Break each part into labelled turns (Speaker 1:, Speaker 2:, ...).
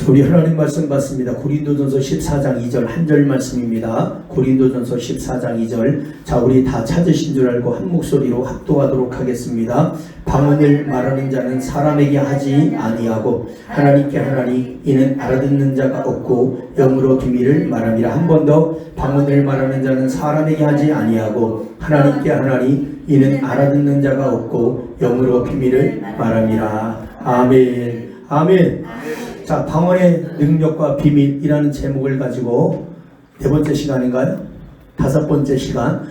Speaker 1: 우리 하나님 말씀 받습니다. 고린도전서 14장 2절 한 절 말씀입니다. 고린도전서 14장 2절. 자, 우리 다 찾으신 줄 알고 한 목소리로 합독하도록 하겠습니다. 방언을 말하는 자는 사람에게 하지 아니하고 하나님께 하나니 이는 알아듣는 자가 없고 영으로 비밀을 말함이라. 한 번 더. 방언을 말하는 자는 사람에게 하지 아니하고 하나님께 하나니 이는 알아듣는 자가 없고 영으로 비밀을 말함이라. 아멘. 아멘. 자, 방언의 능력과 비밀이라는 제목을 가지고 네 번째 시간인가요? 다섯 번째 시간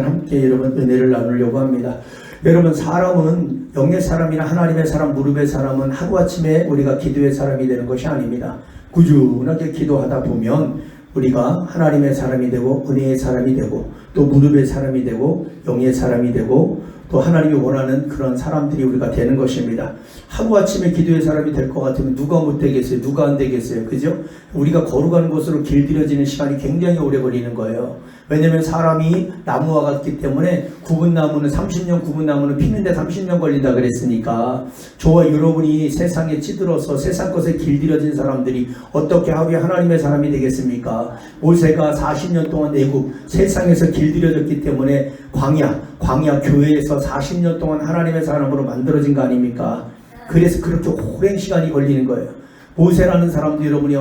Speaker 1: 함께 여러분 은혜를 나누려고 합니다. 여러분, 사람은 영의 사람이나 하나님의 사람, 무릎의 사람은 하루아침에 우리가 기도의 사람이 되는 것이 아닙니다. 꾸준하게 기도하다 보면 우리가 하나님의 사람이 되고 은혜의 사람이 되고 또 무릎의 사람이 되고 영의 사람이 되고 또 하나님이 원하는 그런 사람들이 우리가 되는 것입니다. 하루아침에 기도의 사람이 될 것 같으면 누가 못 되겠어요? 누가 안 되겠어요? 그죠? 우리가 걸어가는 곳으로 길들여지는 시간이 굉장히 오래 걸리는 거예요. 왜냐하면 사람이 나무와 같기 때문에 굽은 나무는 30년, 굽은 나무는 피는데 30년 걸린다 그랬으니까 저와 여러분이 세상에 찌들어서 세상 것에 길들여진 사람들이 어떻게 하루에 하나님의 사람이 되겠습니까? 모세가 40년 동안 애굽 세상에서 길들여졌기 때문에 광야 교회에서 40년 동안 하나님의 사람으로 만들어진 거 아닙니까? 그래서 그렇게 오랜 시간이 걸리는 거예요. 모세라는 사람도 여러분이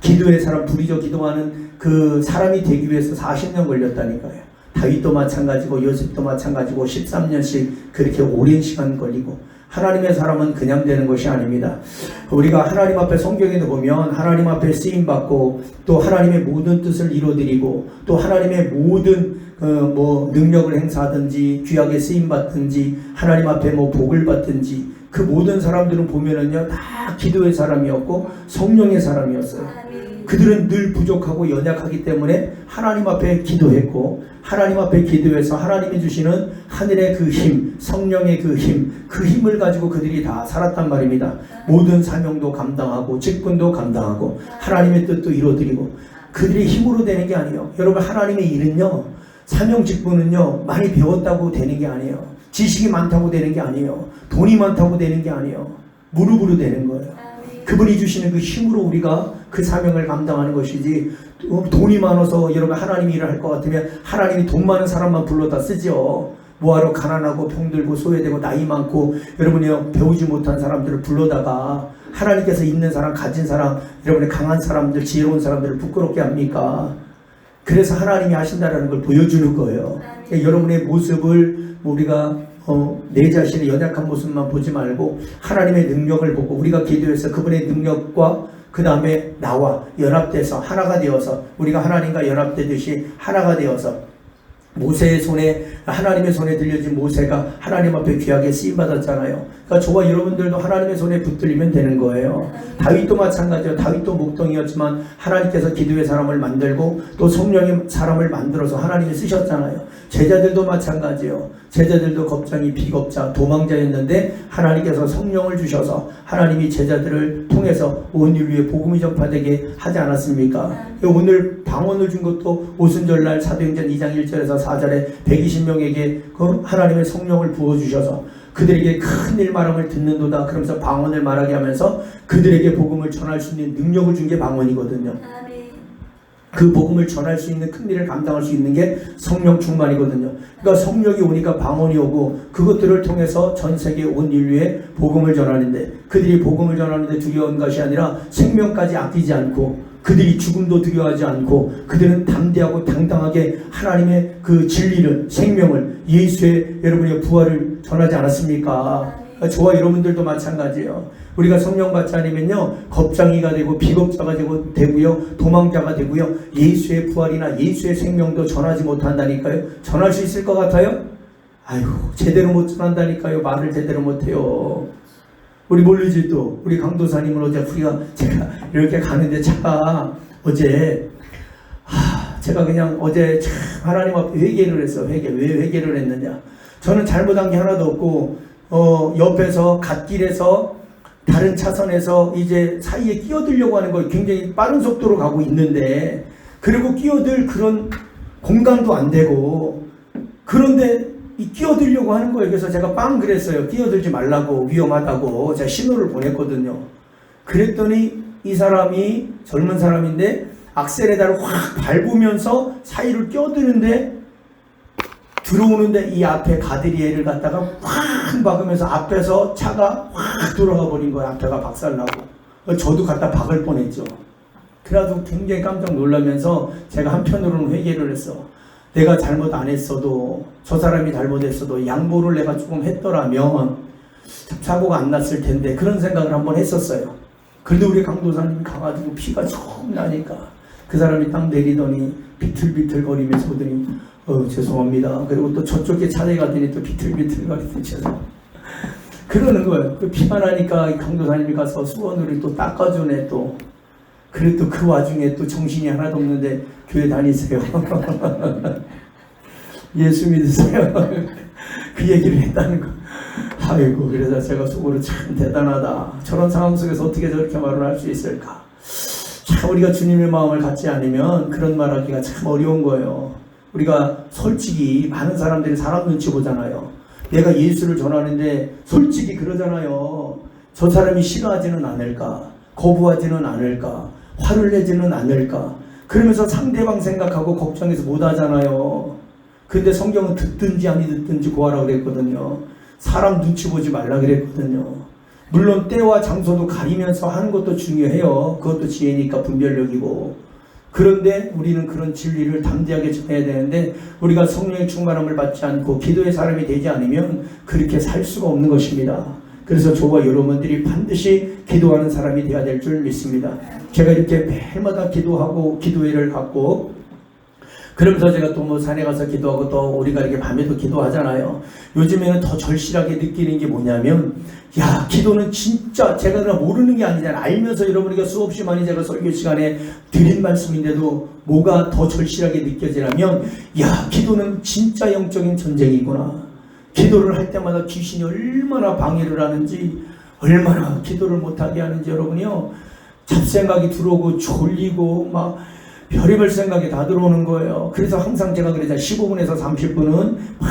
Speaker 1: 기도의 사람, 부리죠 기도하는 그 사람이 되기 위해서 40년 걸렸다니까요. 다윗도 마찬가지고 요셉도 마찬가지고 13년씩 그렇게 오랜 시간 걸리고 하나님의 사람은 그냥 되는 것이 아닙니다. 우리가 하나님 앞에 성경에도 보면 하나님 앞에 쓰임받고 또 하나님의 모든 뜻을 이루어드리고 또 하나님의 모든 능력을 행사하든지 귀하게 쓰임받든지 하나님 앞에 복을 받든지 그 모든 사람들은 보면은요 다 기도의 사람이었고 성령의 사람이었어요. 그들은 늘 부족하고 연약하기 때문에 하나님 앞에 기도했고 하나님 앞에 기도해서 하나님이 주시는 하늘의 그 힘, 성령의 그 힘을 가지고 그들이 다 살았단 말입니다. 모든 사명도 감당하고 직분도 감당하고 하나님의 뜻도 이루어드리고 그들이 힘으로 되는 게 아니에요. 여러분, 하나님의 일은요, 사명 직분은요 많이 배웠다고 되는 게 아니에요. 지식이 많다고 되는 게 아니에요. 돈이 많다고 되는 게 아니에요. 무릎으로 되는 거예요. 그분이 주시는 그 힘으로 우리가 그 사명을 감당하는 것이지, 돈이 많아서 여러분 하나님이 일을 할 것 같으면 하나님이 돈 많은 사람만 불러다 쓰죠. 뭐하러 가난하고 병들고 소외되고 나이 많고 여러분이 배우지 못한 사람들을 불러다가 하나님께서 있는 사람, 가진 사람, 여러분의 강한 사람들, 지혜로운 사람들을 부끄럽게 합니까? 그래서 하나님이 하신다라는 걸 보여주는 거예요. 여러분의 모습을 우리가 내 자신의 연약한 모습만 보지 말고 하나님의 능력을 보고 우리가 기도해서 그분의 능력과 그 다음에 나와 연합돼서 하나가 되어서 우리가 하나님과 연합되듯이 하나가 되어서 모세의 손에, 하나님의 손에 들려진 모세가 하나님 앞에 귀하게 쓰임받았잖아요. 그러니까 저와 여러분들도 하나님의 손에 붙들리면 되는 거예요. 다윗도 마찬가지예요. 다윗도 목동이었지만 하나님께서 기도의 사람을 만들고 또 성령의 사람을 만들어서 하나님이 쓰셨잖아요. 제자들도 마찬가지예요. 제자들도 겁쟁이, 비겁자, 도망자였는데 하나님께서 성령을 주셔서 하나님이 제자들을 통해서 온 인류에 복음이 전파되게 하지 않았습니까? 오늘 방언을 준 것도 오순절날 사도행전 2장 1절에서 4절에 120명에게 그 하나님의 성령을 부어주셔서 그들에게 큰 일 말함을 듣는도다 그러면서 방언을 말하게 하면서 그들에게 복음을 전할 수 있는 능력을 준 게 방언이거든요. 그 복음을 전할 수 있는 큰 일을 감당할 수 있는 게 성령 충만이거든요. 그러니까 성령이 오니까 방언이 오고 그것들을 통해서 전 세계 온 인류에 복음을 전하는데 그들이 복음을 전하는데 두려운 것이 아니라 생명까지 아끼지 않고 그들이 죽음도 두려워하지 않고 그들은 담대하고 당당하게 하나님의 그 진리를, 생명을, 예수의 여러분의 부활을 전하지 않았습니까? 저와 여러분들도 마찬가지예요. 우리가 성령 받지 않으면요 겁쟁이가 되고 비겁자가 되고요 도망자가 되고요 예수의 부활이나 예수의 생명도 전하지 못한다니까요. 전할 수 있을 것 같아요? 아유, 제대로 못 전한다니까요. 말을 제대로 못해요. 우리 모르지 또 우리 강도사님은 어제 제가 이렇게 가는데 차가 어제 제가 그냥 어제 참 하나님 앞에 회개를 했어. 왜 회개를 했느냐, 저는 잘못한 게 하나도 없고 옆에서 갓길에서 다른 차선에서 이제 사이에 끼어들려고 하는 거 굉장히 빠른 속도로 가고 있는데 그리고 끼어들 그런 공간도 안 되고 그런데 끼어들려고 하는 거예요. 그래서 제가 그랬어요. 끼어들지 말라고, 위험하다고 제가 신호를 보냈거든요. 그랬더니 이 사람이 젊은 사람인데 악셀에다를 확 밟으면서 사이를 껴드는데 들어오는데 이 앞에 가드리엘을 갖다가 확 박으면서 앞에서 차가 확 돌아가 버린 거야. 앞에가 박살나고. 저도 갖다 박을 뻔했죠. 그래가지고 굉장히 깜짝 놀라면서 제가 한편으로는 회개를 했어. 내가 잘못 안 했어도, 저 사람이 잘못했어도 양보를 내가 조금 했더라면 사고가 안 났을 텐데, 그런 생각을 한번 했었어요. 그래도 우리 강도사님이 가가지고 피가 조금 나니까 그 사람이 딱 내리더니 비틀비틀 거리면서 오더니 죄송합니다. 그리고 또 저쪽에 찾아가더니 또 비틀비틀 거리더니 죄송합니다. 그러는 거예요. 그 피가 나니까 강도사님이 가서 수건으로 또 닦아주네 또. 그래도 그 와중에 또 정신이 하나도 없는데 교회 다니세요. 예수 믿으세요. 그 얘기를 했다는 거. 아이고, 그래서 제가 속으로 참 대단하다. 저런 상황 속에서 어떻게 저렇게 말을 할 수 있을까. 참 우리가 주님의 마음을 갖지 않으면 그런 말하기가 참 어려운 거예요. 우리가 솔직히 많은 사람들이 사람 눈치 보잖아요. 내가 예수를 전하는데 솔직히 그러잖아요. 저 사람이 싫어하지는 않을까, 거부하지는 않을까, 화를 내지는 않을까. 그러면서 상대방 생각하고 걱정해서 못 하잖아요. 근데 성경은 듣든지 아니 듣든지 구하라고 그랬거든요. 사람 눈치 보지 말라 그랬거든요. 물론 때와 장소도 가리면서 하는 것도 중요해요. 그것도 지혜니까 분별력이고. 그런데 우리는 그런 진리를 담대하게 전해야 되는데, 우리가 성령의 충만함을 받지 않고 기도의 사람이 되지 않으면 그렇게 살 수가 없는 것입니다. 그래서 저와 여러분들이 반드시 기도하는 사람이 되어야 될 줄 믿습니다. 제가 이렇게 매일마다 기도하고 기도회를 갖고, 그러면서 제가 또 뭐 산에 가서 기도하고 또 우리가 이렇게 밤에도 기도하잖아요. 요즘에는 더 절실하게 느끼는 게 뭐냐면, 야, 기도는 진짜 제가 모르는 게 아니잖아요. 알면서 여러분에게 수없이 많이 제가 설교 시간에 드린 말씀인데도 뭐가 더 절실하게 느껴지냐면, 야, 기도는 진짜 영적인 전쟁이구나. 기도를 할 때마다 귀신이 얼마나 방해를 하는지, 얼마나 기도를 못하게 하는지 여러분이요, 잡생각이 들어오고 졸리고 막 별의별 생각이 다 들어오는 거예요. 그래서 항상 제가 그러잖아요. 15분에서 30분은 막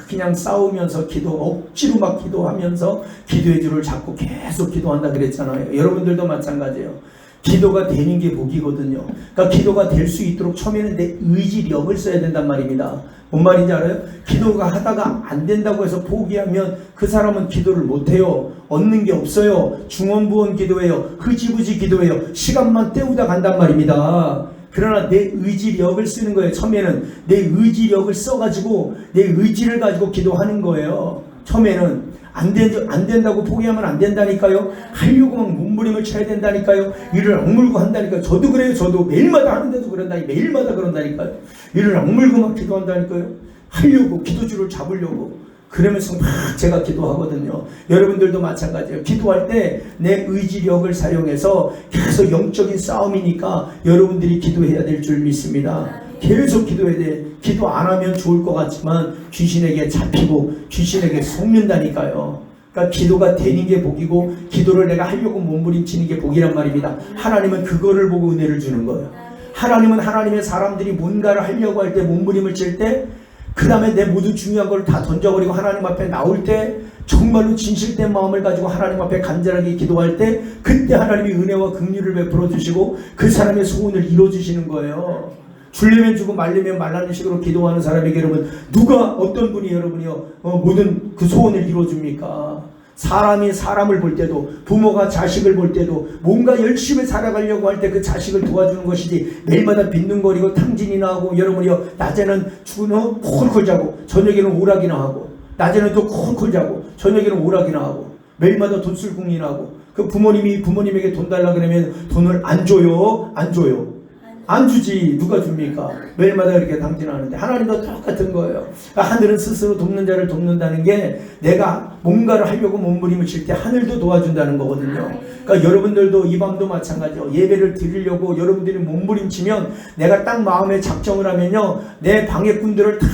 Speaker 1: 그냥 싸우면서 억지로 막 기도하면서 기도의 줄을 잡고 계속 기도한다 그랬잖아요. 여러분들도 마찬가지예요. 기도가 되는 게 복이거든요. 그러니까 기도가 될 수 있도록 처음에는 내 의지력을 써야 된단 말입니다. 뭔 말인지 알아요? 기도가 하다가 안 된다고 해서 포기하면 그 사람은 기도를 못해요. 얻는 게 없어요. 중언부언 기도해요. 흐지부지 기도해요. 시간만 때우다 간단 말입니다. 그러나 내 의지력을 쓰는 거예요. 처음에는 내 의지력을 써가지고 내 의지를 가지고 기도하는 거예요. 처음에는 안 된다고 포기하면 안 된다니까요. 하려고 막 몸부림을 쳐야 된다니까요. 이를 악물고 한다니까요. 저도 그래요. 저도 매일마다 하는데도 그런다니까요. 매일마다 그런다니까요. 이를 악물고 막 기도한다니까요. 하려고, 기도줄을 잡으려고. 그러면서 막 제가 기도하거든요. 여러분들도 마찬가지예요. 기도할 때 내 의지력을 사용해서 계속 영적인 싸움이니까 여러분들이 기도해야 될 줄 믿습니다. 계속 기도해야 돼. 기도 안 하면 좋을 것 같지만 귀신에게 잡히고 귀신에게 속는다니까요. 그러니까 기도가 되는 게 복이고, 기도를 내가 하려고 몸부림치는 게 복이란 말입니다. 하나님은 그거를 보고 은혜를 주는 거예요. 하나님은 하나님의 사람들이 뭔가를 하려고 할 때, 몸부림을 칠 때, 그 다음에 내 모든 중요한 걸 다 던져버리고 하나님 앞에 나올 때, 정말로 진실된 마음을 가지고 하나님 앞에 간절하게 기도할 때, 그때 하나님이 은혜와 긍휼을 베풀어 주시고 그 사람의 소원을 이루어 주시는 거예요. 주려면 주고 말려면 말라는 식으로 기도하는 사람에게 여러분, 누가, 어떤 분이 여러분이요 모든 그 소원을 이루어 줍니까? 사람이 사람을 볼 때도, 부모가 자식을 볼 때도 뭔가 열심히 살아가려고 할 때 그 자식을 도와주는 것이지, 매일마다 빈둥거리고 탕진이나 하고, 여러분이요 낮에는 죽으면 콜콜 자고 저녁에는 오락이나 하고, 낮에는 또 콜콜 자고 저녁에는 오락이나 하고, 매일마다 돈쓸궁리나 하고, 그 부모님이 부모님에게 돈 달라 그러면 돈을 안 줘요? 안 줘요? 안 주지. 누가 줍니까? 매일마다 이렇게 당진하는데, 하나님도 똑같은 거예요. 그러니까 하늘은 스스로 돕는 자를 돕는다는 게, 내가 뭔가를 하려고 몸부림을 칠 때 하늘도 도와준다는 거거든요. 그러니까 여러분들도 이 밤도 마찬가지요. 예배를 드리려고 여러분들이 몸부림치면, 내가 딱 마음에 작정을 하면요, 내 방해꾼들을 다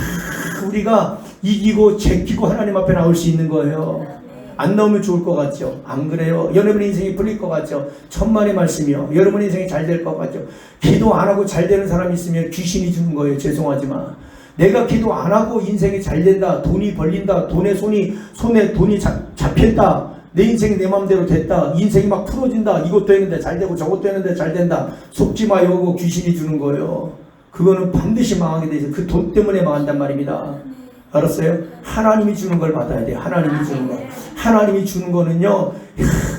Speaker 1: 우리가 이기고 제끼고 하나님 앞에 나올 수 있는 거예요. 안 나오면 좋을 것 같죠? 안 그래요? 여러분의 인생이 풀릴 것 같죠? 천만의 말씀이요. 여러분의 인생이 잘 될 것 같죠? 기도 안 하고 잘 되는 사람이 있으면 귀신이 주는 거예요. 죄송하지만. 내가 기도 안 하고 인생이 잘 된다, 돈이 벌린다, 손에 돈이 잡힌다, 내 인생이 내 마음대로 됐다. 인생이 막 풀어진다. 이것도 했는데 잘 되고 저것도 했는데 잘 된다. 속지 마요 하고 귀신이 주는 거예요. 그거는 반드시 망하게 돼 있어요. 그 돈 때문에 망한단 말입니다. 알았어요? 하나님이 주는 걸 받아야 돼요. 하나님이 주는 거. 하나님이 주는 거는요,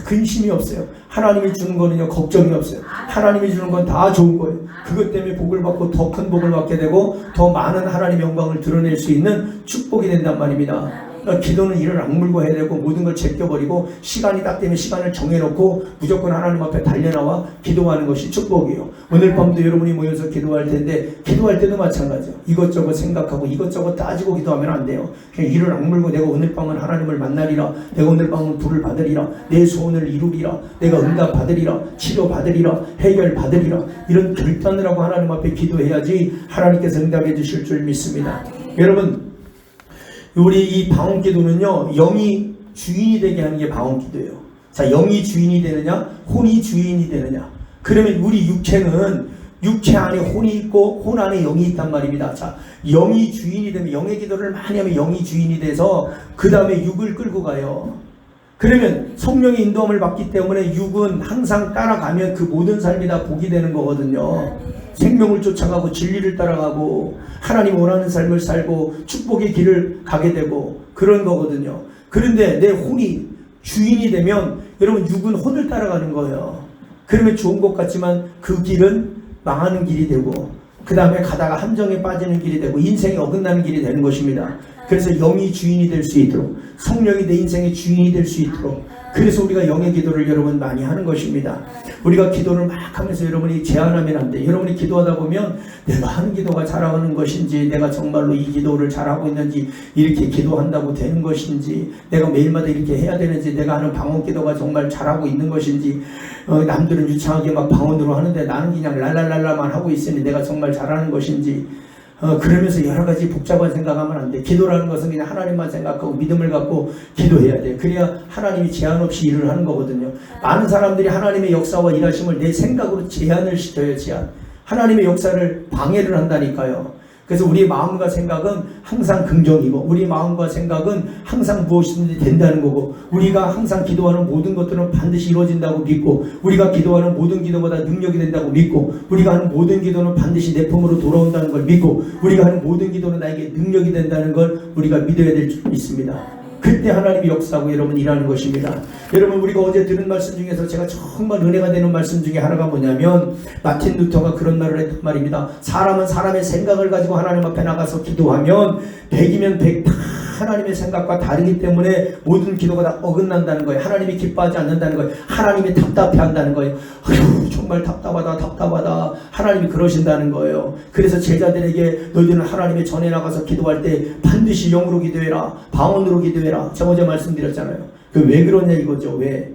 Speaker 1: 근심이 없어요. 하나님이 주는 거는요, 걱정이 없어요. 하나님이 주는 건 다 좋은 거예요. 그것 때문에 복을 받고 더 큰 복을 받게 되고 더 많은 하나님의 영광을 드러낼 수 있는 축복이 된단 말입니다. 그러니까 기도는 이를 악물고 해야 되고 모든 걸 제껴버리고 시간이 딱 되면 시간을 정해놓고 무조건 하나님 앞에 달려나와 기도하는 것이 축복이에요. 오늘 밤도 여러분이 모여서 기도할 텐데 기도할 때도 마찬가지예요. 이것저것 생각하고 이것저것 따지고 기도하면 안 돼요. 그냥 이를 악물고 내가 오늘 밤은 하나님을 만나리라, 내가 오늘 밤은 불을 받으리라, 내 소원을 이루리라, 내가 응답 받으리라, 치료 받으리라, 해결 받으리라, 이런 결단을 하고 하나님 앞에 기도해야지 하나님께서 응답해 주실 줄 믿습니다. 여러분, 우리 이 방언기도는요, 영이 주인이 되게 하는 게 방언기도예요. 자, 영이 주인이 되느냐, 혼이 주인이 되느냐. 그러면 우리 육체는 육체 안에 혼이 있고 혼 안에 영이 있단 말입니다. 자, 영이 주인이 되면, 영의 기도를 많이 하면 영이 주인이 돼서 그 다음에 육을 끌고 가요. 그러면 성령의 인도함을 받기 때문에 육은 항상 따라가면 그 모든 삶이 다 복이 되는 거거든요. 생명을 쫓아가고 진리를 따라가고 하나님 원하는 삶을 살고 축복의 길을 가게 되고 그런 거거든요. 그런데 내 혼이 주인이 되면 여러분 육은 혼을 따라가는 거예요. 그러면 좋은 것 같지만 그 길은 망하는 길이 되고 그 다음에 가다가 함정에 빠지는 길이 되고 인생이 어긋나는 길이 되는 것입니다. 그래서 영이 주인이 될 수 있도록, 성령이 내 인생의 주인이 될 수 있도록, 그래서 우리가 영의 기도를 여러분 많이 하는 것입니다. 우리가 기도를 막 하면서 여러분이 제한하면 안 돼. 여러분이 기도하다 보면 내가 하는 기도가 잘하는 것인지, 내가 정말로 이 기도를 잘하고 있는지, 이렇게 기도한다고 되는 것인지, 내가 매일마다 이렇게 해야 되는지, 내가 하는 방언 기도가 정말 잘하고 있는 것인지, 남들은 유창하게 막 방언으로 하는데 나는 그냥 랄랄랄라만 하고 있으니 내가 정말 잘하는 것인지, 그러면서 여러 가지 복잡한 생각하면 안 돼. 기도라는 것은 그냥 하나님만 생각하고 믿음을 갖고 기도해야 돼. 그래야 하나님이 제한 없이 일을 하는 거거든요. 많은 사람들이 하나님의 역사와 일하심을 내 생각으로 제한을 시켜요. 제한. 하나님의 역사를 방해를 한다니까요. 그래서 우리의 마음과 생각은 항상 긍정이고 우리 마음과 생각은 항상 무엇이든지 된다는 거고 우리가 항상 기도하는 모든 것들은 반드시 이루어진다고 믿고 우리가 기도하는 모든 기도보다 능력이 된다고 믿고 우리가 하는 모든 기도는 반드시 내 품으로 돌아온다는 걸 믿고 우리가 하는 모든 기도는 나에게 능력이 된다는 걸 우리가 믿어야 될 줄 믿습니다. 그때 하나님이 역사하고 여러분 일하는 것입니다. 여러분 우리가 어제 들은 말씀 중에서 제가 정말 은혜가 되는 말씀 중에 하나가 뭐냐면 마틴 루터가 그런 말을 했단 말입니다. 사람은 사람의 생각을 가지고 하나님 앞에 나가서 기도하면 100이면 100 다 하나님의 생각과 다르기 때문에 모든 기도가 다 어긋난다는 거예요. 하나님이 기뻐하지 않는다는 거예요. 하나님이 답답해한다는 거예요. 아휴 정말 답답하다 하나님이 그러신다는 거예요. 그래서 제자들에게 너희들은 하나님의 전에 나가서 기도할 때 반드시 영으로 기도해라, 방언으로 기도해라. 제가 어제 말씀드렸잖아요. 그 왜 그러냐 이거죠. 왜?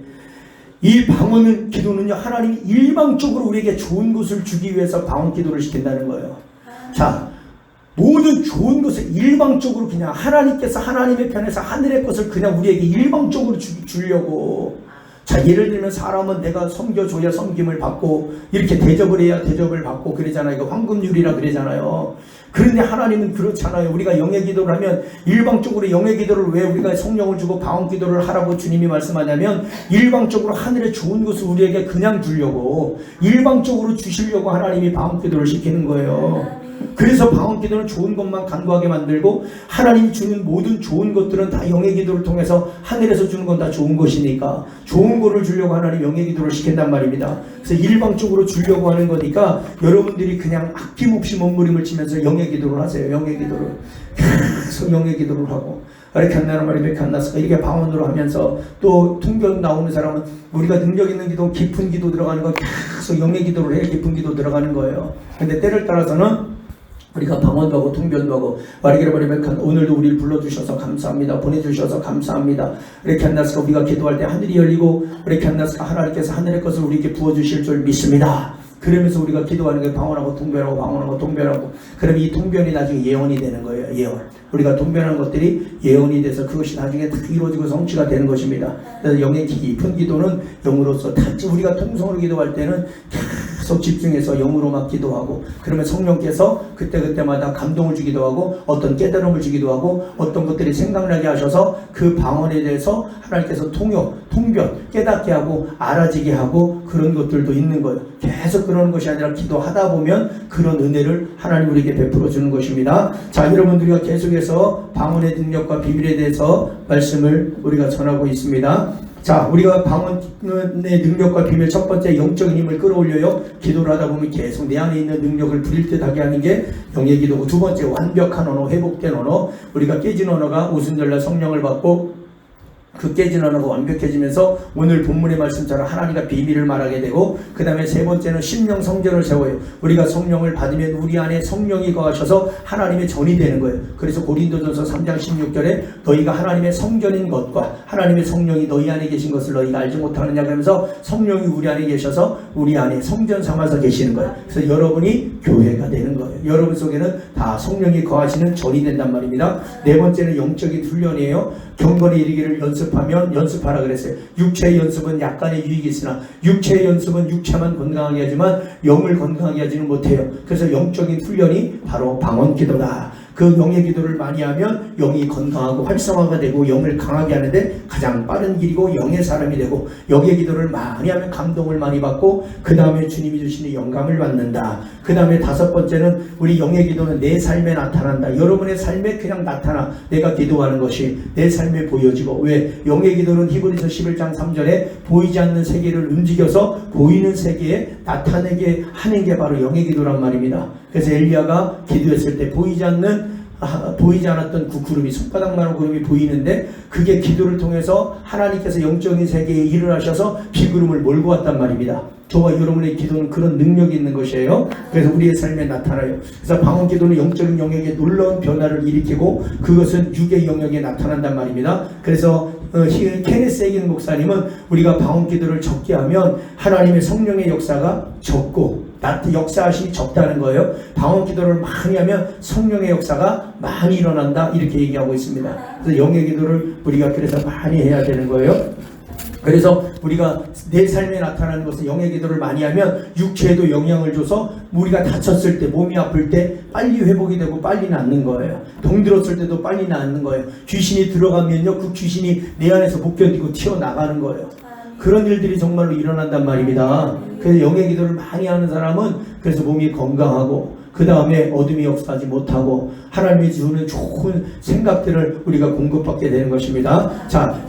Speaker 1: 이 방언은 기도는요 하나님이 일방적으로 우리에게 좋은 것을 주기 위해서 방언 기도를 시킨다는 거예요. 자, 모든 좋은 것을 일방적으로 그냥 하나님께서 하나님의 편에서 하늘의 것을 그냥 우리에게 일방적으로 주려고. 자, 예를 들면 사람은 내가 섬겨줘야 섬김을 받고 이렇게 대접을 해야 대접을 받고 그러잖아요. 이거 황금률이라 그러잖아요. 그런데 하나님은 그렇잖아요. 우리가 영의 기도를 하면 일방적으로 영의 기도를 왜 우리가 성령을 주고 방언 기도를 하라고 주님이 말씀하냐면 일방적으로 하늘의 좋은 것을 우리에게 그냥 주려고 일방적으로 주시려고 하나님이 방언 기도를 시키는 거예요. 그래서 방언 기도는 좋은 것만 간구하게 만들고 하나님이 주는 모든 좋은 것들은 다 영의 기도를 통해서 하늘에서 주는 건 다 좋은 것이니까 좋은 거를 주려고 하나님 영의 기도를 시킨단 말입니다. 그래서 일방적으로 주려고 하는 거니까 여러분들이 그냥 아낌없이 몸부림을 치면서 영의 기도를 하세요. 영의 기도를 계속 영의 기도를 하고 이렇게 한다는 말이 이렇게 안 났을까 이렇게 방언으로 하면서 또 통변 나오는 사람은 우리가 능력 있는 기도 깊은 기도 들어가는 거 계속 영의 기도를 해 깊은 기도 들어가는 거예요. 근데 때를 따라서는 우리가 방언도 하고 통변도 하고 마리게르바리백한 오늘도 우리를 불러주셔서 감사합니다. 보내주셔서 감사합니다. 이렇게 한다스까 우리가 기도할 때 하늘이 열리고 이렇게 한다스까 하나님께서 하늘의 것을 우리에게 부어주실 줄 믿습니다. 그러면서 우리가 기도하는 게 방언하고 통변하고 방언하고 통변하고 그러면 이 통변이 나중에 예언이 되는 거예요. 예언. 우리가 통변하는 것들이 예언이 돼서 그것이 나중에 다 이루어지고 성취가 되는 것입니다. 그래서 영의 깊은 기도는 영으로서 다 우리가 통성으로 기도할 때는 계속 집중해서 영으로 막 기도하고, 그러면 성령께서 그때그때마다 감동을 주기도 하고 어떤 깨달음을 주기도 하고 어떤 것들이 생각나게 하셔서 그 방언에 대해서 하나님께서 통변 깨닫게 하고 알아지게 하고 그런 것들도 있는 거예요. 계속 그러는 것이 아니라 기도하다 보면 그런 은혜를 하나님 우리에게 베풀어 주는 것입니다. 자, 여러분들과 계속해서 방언의 능력과 비밀에 대해서 말씀을 우리가 전하고 있습니다. 자, 우리가 방언의 능력과 비밀, 첫 번째 영적인 힘을 끌어올려요. 기도를 하다 보면 계속 내 안에 있는 능력을 부릴 듯 하게 하는 게 영의 기도고, 두 번째 완벽한 언어, 회복된 언어. 우리가 깨진 언어가 오순절날 성령을 받고 그 깨진 언어가 완벽해지면서 오늘 본문의 말씀처럼 하나님과 비밀을 말하게 되고, 그 다음에 세 번째는 심령 성전을 세워요. 우리가 성령을 받으면 우리 안에 성령이 거하셔서 하나님의 전이 되는 거예요. 그래서 고린도전서 3장 16절에 너희가 하나님의 성전인 것과 하나님의 성령이 너희 안에 계신 것을 너희가 알지 못하느냐 그러면서 성령이 우리 안에 계셔서 우리 안에 성전 삼아서 계시는 거예요. 그래서 여러분이 교회가 되는 거예요. 여러분 속에는 다 성령이 거하시는 전이 된단 말입니다. 네 번째는 영적인 훈련이에요. 경건에 이르기를 연습하면 연습하라 그랬어요. 육체의 연습은 약간의 유익이 있으나 육체의 연습은 육체만 건강하게 하지만 영을 건강하게 하지는 못해요. 그래서 영적인 훈련이 바로 방언 기도다. 그 영의 기도를 많이 하면 영이 건강하고 활성화가 되고 영을 강하게 하는데 가장 빠른 길이고 영의 사람이 되고, 영의 기도를 많이 하면 감동을 많이 받고 그 다음에 주님이 주시는 영감을 받는다. 그 다음에 다섯 번째는 우리 영의 기도는 내 삶에 나타난다. 여러분의 삶에 그냥 나타나. 내가 기도하는 것이 내 삶에 보여지고, 왜? 영의 기도는 히브리서 11장 3절에 보이지 않는 세계를 움직여서 보이는 세계에 나타내게 하는 게 바로 영의 기도란 말입니다. 그래서 엘리야가 기도했을 때 보이지 않았던 그 구름이, 손바닥만한 구름이 보이는데 그게 기도를 통해서 하나님께서 영적인 세계에 일을 하셔서 비구름을 몰고 왔단 말입니다. 저와 여러분의 기도는 그런 능력이 있는 것이에요. 그래서 우리의 삶에 나타나요. 그래서 방언 기도는 영적인 영역에 놀라운 변화를 일으키고 그것은 육의 영역에 나타난단 말입니다. 그래서 케네스 해긴 목사님은 우리가 방언 기도를 적게 하면 하나님의 성령의 역사가 적고 역사하심이 적다는 거예요. 방언 기도를 많이 하면 성령의 역사가 많이 일어난다, 이렇게 얘기하고 있습니다. 그래서 영의 기도를 우리가 그래서 많이 해야 되는 거예요. 그래서 우리가 내 삶에 나타나는 것은 영의 기도를 많이 하면 육체에도 영향을 줘서 우리가 다쳤을 때, 몸이 아플 때 빨리 회복이 되고 빨리 낫는 거예요. 병들었을 때도 빨리 낫는 거예요. 귀신이 들어가면요, 그 귀신이 내 안에서 못 견디고 튀어나가는 거예요. 그런 일들이 정말로 일어난단 말입니다. 그래서 영의 기도를 많이 하는 사람은 그래서 몸이 건강하고 그 다음에 어둠이 역사하지 못하고 하나님이 주는 좋은 생각들을 우리가 공급받게 되는 것입니다. 자,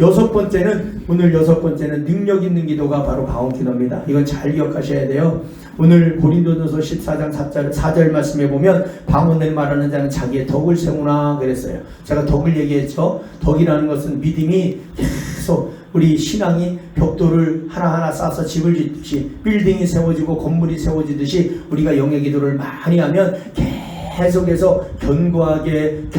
Speaker 1: 오늘 여섯 번째는 능력 있는 기도가 바로 방언 기도입니다. 이건 잘 기억하셔야 돼요. 오늘 고린도전서 14장 4절 말씀에 보면 방언을 말하는 자는 자기의 덕을 세우나 그랬어요. 제가 덕을 얘기했죠. 덕이라는 것은 믿음이 계속 우리 신앙이 벽돌을 하나하나 쌓아서 집을 짓듯이, 빌딩이 세워지고 건물이 세워지듯이 우리가 영의 기도를 많이 하면 계속해서 견고하게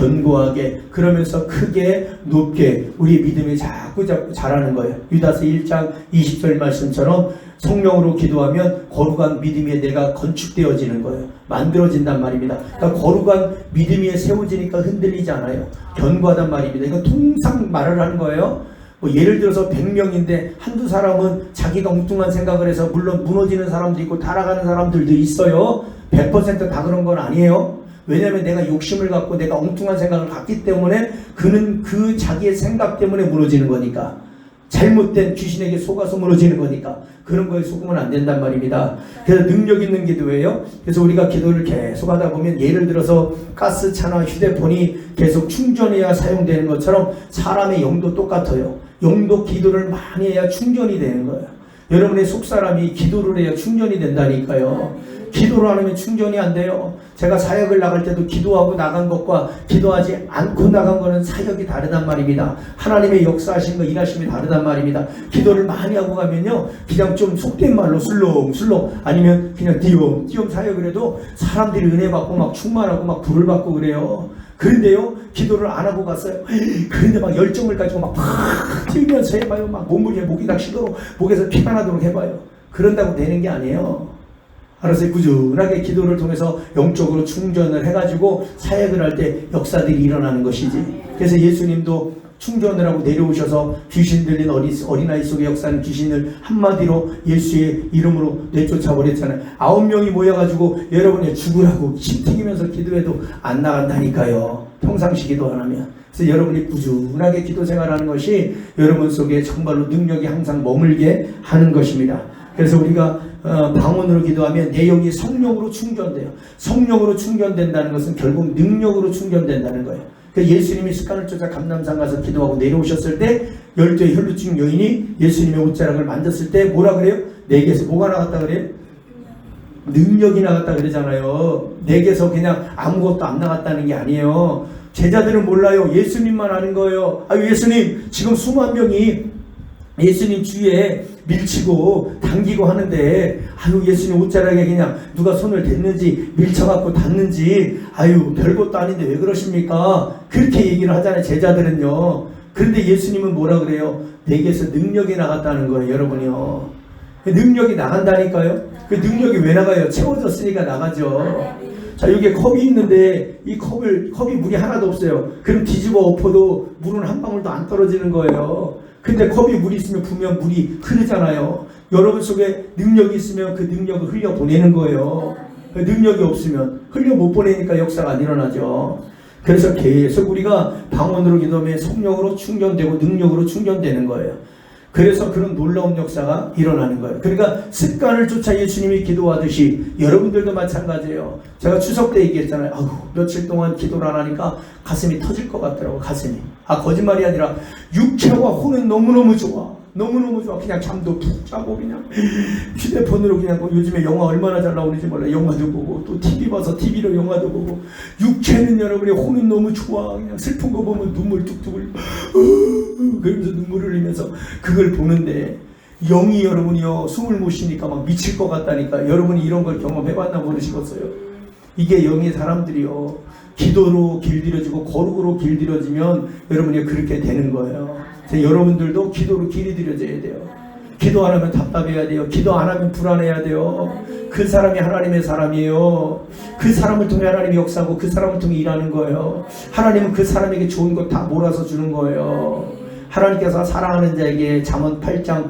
Speaker 1: 그러면서 크게 높게 우리 믿음이 자꾸 자라는 거예요. 유다서 1장 20절 말씀처럼 성령으로 기도하면 거룩한 믿음 위에 내가 건축되어지는 거예요. 만들어진단 말입니다. 그러니까 거룩한 믿음 위에 세워지니까 흔들리지 않아요. 견고하단 말입니다. 이건 통상 말을 하는 거예요. 예를 들어서 100명인데 한두 사람은 자기가 엉뚱한 생각을 해서, 물론 무너지는 사람도 있고 타락하는 사람들도 있어요. 100% 다 그런 건 아니에요. 왜냐하면 내가 욕심을 갖고 내가 엉뚱한 생각을 갖기 때문에 그는 그 자기의 생각 때문에 무너지는 거니까, 잘못된 귀신에게 속아서 무너지는 거니까 그런 거에 속으면 안 된단 말입니다. 그래서 능력 있는 기도예요. 그래서 우리가 기도를 계속 하다 보면, 예를 들어서 가스차나 휴대폰이 계속 충전해야 사용되는 것처럼 사람의 영도 똑같아요. 영도 기도를 많이 해야 충전이 되는 거예요. 여러분의 속사람이 기도를 해야 충전이 된다니까요. 기도를 안 하면 충전이 안 돼요. 제가 사역을 나갈 때도 기도하고 나간 것과 기도하지 않고 나간 거는 사역이 다르단 말입니다. 하나님의 역사하신 거, 일하심이 다르단 말입니다. 기도를 많이 하고 가면요, 그냥 좀 속된 말로 술렁술렁 아니면 그냥 띄엄띄엄 사역을 해도 사람들이 은혜 받고 막 충만하고 막 불을 받고 그래요. 그런데요, 기도를 안 하고 갔어요. 그런데 막 열정을 가지고 막 뛰면서 해봐요. 막 몸무게 목이 닥치도록, 목에서 피가 나도록 해봐요. 그런다고 되는 게 아니에요. 알아서 꾸준하게 기도를 통해서 영적으로 충전을 해가지고 사역을 할 때 역사들이 일어나는 것이지. 그래서 예수님도 충전을 하고 내려오셔서 귀신 들린 어린아이 속의 역사는 귀신을 한마디로 예수의 이름으로 내쫓아버렸잖아요. 9명이 모여가지고 여러분이 죽으라고 힘튀기면서 기도해도 안 나간다니까요. 평상시 기도 안 하면. 그래서 여러분이 꾸준하게 기도 생활하는 것이 여러분 속에 정말로 능력이 항상 머물게 하는 것입니다. 그래서 우리가 방언으로 기도하면 내 영이 성령으로 충전돼요. 성령으로 충전된다는 것은 결국 능력으로 충전된다는 거예요. 예수님이 습관을 쫓아 감람산 가서 기도하고 내려오셨을 때 12의 혈루증 여인이 예수님의 옷자락을 만졌을 때 뭐라 그래요? 내게서 뭐가 나갔다 그래요? 능력이 나갔다 그러잖아요. 내게서 그냥 아무것도 안 나갔다는 게 아니에요. 제자들은 몰라요. 예수님만 아는 거예요. 예수님 지금 수만 명이 예수님 주위에 밀치고 당기고 하는데 예수님 옷자락에 그냥 누가 손을 댔는지 밀쳐갖고 닿는지 별것도 아닌데 왜 그러십니까? 그렇게 얘기를 하잖아요. 제자들은요. 그런데 예수님은 뭐라 그래요? 내게서 능력이 나갔다는 거예요. 여러분이요. 능력이 나간다니까요. 그 능력이 왜 나가요? 채워졌으니까 나가죠. 자, 여기에 컵이 있는데 이 컵이 물이 하나도 없어요. 그럼 뒤집어 엎어도 물은 한 방울도 안 떨어지는 거예요. 근데 컵에 물이 있으면 부으면 물이 흐르잖아요. 여러분 속에 능력이 있으면 그 능력을 흘려보내는 거예요. 능력이 없으면 흘려 못 보내니까 역사가 안 일어나죠. 그래서 계속 우리가 방언으로 기도하면 성령으로 충전되고 능력으로 충전되는 거예요. 그래서 그런 놀라운 역사가 일어나는 거예요. 그러니까 습관을 쫓아 예수님이 기도하듯이 여러분들도 마찬가지예요. 제가 추석 때 얘기했잖아요. 며칠 동안 기도를 안 하니까 가슴이 터질 것 같더라고. 가슴이. 거짓말이 아니라 육체와 혼은 너무너무 좋아. 너무너무 좋아. 그냥 잠도 푹 자고 그냥 휴대폰으로 그냥 요즘에 영화 얼마나 잘 나오는지 몰라. 영화도 보고 또 TV 봐서 TV로 영화도 보고 육체는 여러분의 혼은 너무 좋아. 그냥 슬픈 거 보면 눈물 뚝뚝 흘리고 그러면서 눈물을 흘리면서 그걸 보는데 영이 여러분이요 숨을 못 쉬니까 막 미칠 것 같다니까. 여러분이 이런 걸 경험해봤나 모르시겠어요. 이게 영의 사람들이요 기도로 길들여지고 거룩으로 길들여지면 여러분이 그렇게 되는 거예요. 여러분들도 기도로 길들여져야 돼요. 기도 안 하면 답답해야 돼요. 기도 안 하면 불안해야 돼요. 그 사람이 하나님의 사람이에요. 그 사람을 통해 하나님이 역사하고 그 사람을 통해 일하는 거예요. 하나님은 그 사람에게 좋은 것 다 몰아서 주는 거예요. 하나님께서 사랑하는 자에게 잠언 8장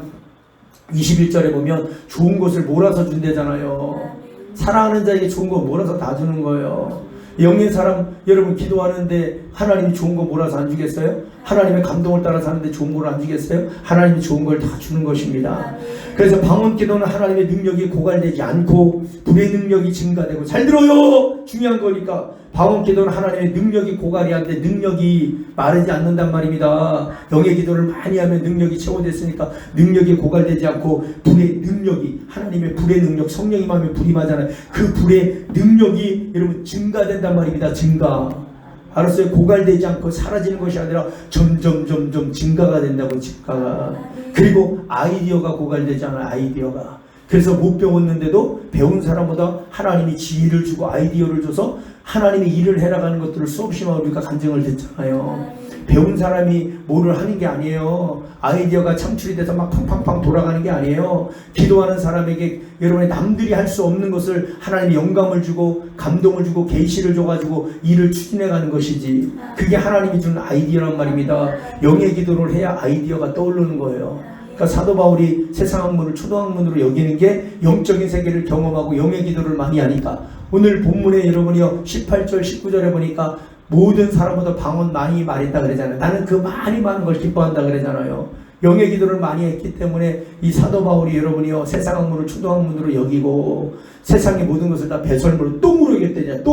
Speaker 1: 21절에 보면 좋은 것을 몰아서 준대잖아요. 사랑하는 자에게 좋은 거 몰아서 다 주는 거예요. 영의 사람 여러분 기도하는데 하나님이 좋은 거 몰아서 안 주겠어요? 하나님의 감동을 따라 사는데 좋은 걸 안 주겠어요? 하나님이 좋은 걸 다 주는 것입니다. 그래서 방언 기도는 하나님의 능력이 고갈되지 않고 불의 능력이 증가되고 잘 들어요! 중요한 거니까 방언 기도는 하나님의 능력이 고갈이 안 돼 능력이 마르지 않는단 말입니다. 영의 기도를 많이 하면 능력이 채워졌으니까 능력이 고갈되지 않고 불의 능력이 하나님의 불의 능력 성령이 임하면 불이 임하잖아요. 그 불의 능력이 여러분 증가된단 말입니다. 증가. 알았어요? 고갈되지 않고 사라지는 것이 아니라 점점 증가가 된다고 증가가. 그리고 아이디어가 고갈되지 않아요. 아이디어가. 그래서 못 배웠는데도 배운 사람보다 하나님이 지혜를 주고 아이디어를 줘서 하나님의 일을 해나가는 것들을 수없이만 우리가 간증을 듣잖아요. 배운 사람이 뭐를 하는 게 아니에요. 아이디어가 창출이 돼서 막 팡팡팡 돌아가는 게 아니에요. 기도하는 사람에게 여러분의 남들이 할 수 없는 것을 하나님이 영감을 주고 감동을 주고 계시를 줘가지고 일을 추진해가는 것이지. 그게 하나님이 주는 아이디어란 말입니다. 영의 기도를 해야 아이디어가 떠오르는 거예요. 그러니까 사도 바울이 세상 학문을 초등학문으로 여기는 게 영적인 세계를 경험하고 영의 기도를 많이 하니까 오늘 본문에 여러분이요 18절 19절에 보니까 모든 사람보다 방언 많이 말했다 그러잖아요. 나는 그 많이 많은 걸 기뻐한다 그러잖아요. 영의 기도를 많이 했기 때문에 이 사도 바울이 여러분이요 세상 학문을 초등학문으로 여기고 세상의 모든 것을 다 배설물로 똥으로 여겼대잖아요.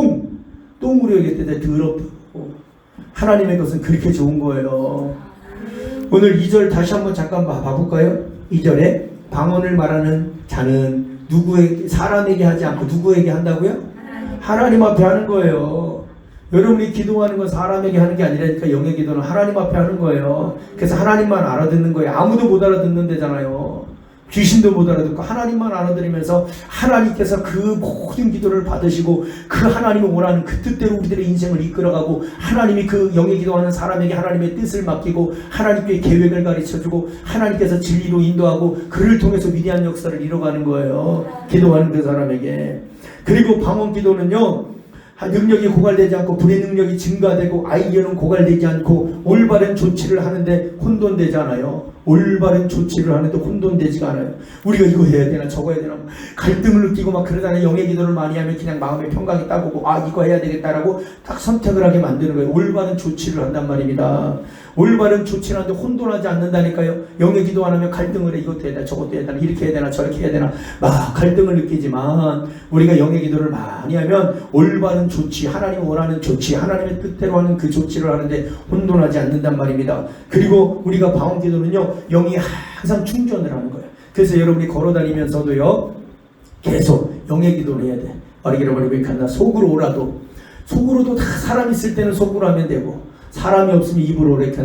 Speaker 1: 똥으로 여겼대잖아요. 더럽고 하나님의 것은 그렇게 좋은 거예요. 오늘 2절 다시 한번 잠깐 봐볼까요? 2절에 방언을 말하는 자는 누구에게 사람에게 하지 않고 누구에게 한다고요? 하나님 앞에 하는 거예요. 여러분이 기도하는 건 사람에게 하는 게 아니라니까 영의 기도는 하나님 앞에 하는 거예요. 그래서 하나님만 알아듣는 거예요. 아무도 못 알아듣는 데잖아요. 귀신도 못 알아듣고 하나님만 알아들으면서 하나님께서 그 모든 기도를 받으시고 그 하나님이 원하는 그 뜻대로 우리들의 인생을 이끌어가고 하나님이 그 영의 기도하는 사람에게 하나님의 뜻을 맡기고 하나님께 계획을 가르쳐주고 하나님께서 진리로 인도하고 그를 통해서 위대한 역사를 이뤄가는 거예요. 기도하는 그 사람에게. 그리고 방언 기도는요 능력이 고갈되지 않고 불의 능력이 증가되고 아이디어는 고갈되지 않고 올바른 조치를 하는데 혼돈되잖아요. 올바른 조치를 하는데 혼돈되지가 않아요. 우리가 이거 해야 되나 저거 해야 되나 갈등을 느끼고 막 그러잖아요. 영의 기도를 많이 하면 그냥 마음의 평강이 딱 오고 이거 해야 되겠다라고 딱 선택을 하게 만드는 거예요. 올바른 조치를 한단 말입니다. 올바른 조치를 하는데 혼돈하지 않는다니까요. 영의 기도 안 하면 갈등을 해. 이것도 해야 되나 저것도 해야 되나 이렇게 해야 되나 저렇게 해야 되나 막 갈등을 느끼지만 우리가 영의 기도를 많이 하면 올바른 조치, 하나님 원하는 조치, 하나님의 뜻대로 하는 그 조치를 하는데 혼돈하지 않는단 말입니다. 그리고 우리가 방언 기도는요, 영이 항상 충전을 하는 거예요. 그래서 여러분이 걸어다니면서도요, 계속 영의 기도를 해야 돼. 속으로도 다 사람 있을 때는 속으로 하면 되고, 사람이 없으면 입으로 계속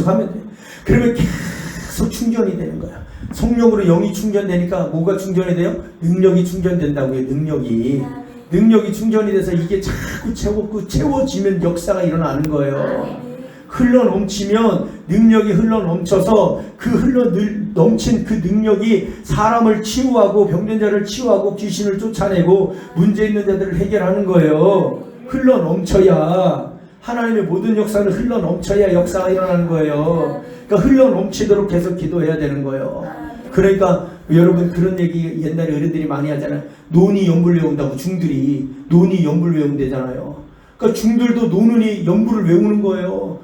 Speaker 1: 하면 돼. 그러면 계속 충전이 되는 거야. 성령으로 영이 충전되니까 뭐가 충전이 돼요? 능력이 충전된다고요. 능력이 충전이 돼서 이게 자꾸 채워지면 역사가 일어나는 거예요. 흘러넘치면 능력이 흘러넘쳐서 그 넘친 그 능력이 사람을 치유하고 병든자를 치유하고 귀신을 쫓아내고 문제 있는 자들을 해결하는 거예요. 흘러넘쳐야 하나님의 모든 역사는 흘러넘쳐야 역사가 일어나는 거예요. 그러니까 흘러넘치도록 계속 기도해야 되는 거예요. 그러니까 여러분 그런 얘기 옛날에 어른들이 많이 하잖아요. 논이 연불 외운다고 중들이 논이 연불 외운대잖아요. 그러니까 중들도 노는이 연불을 외우는 거예요.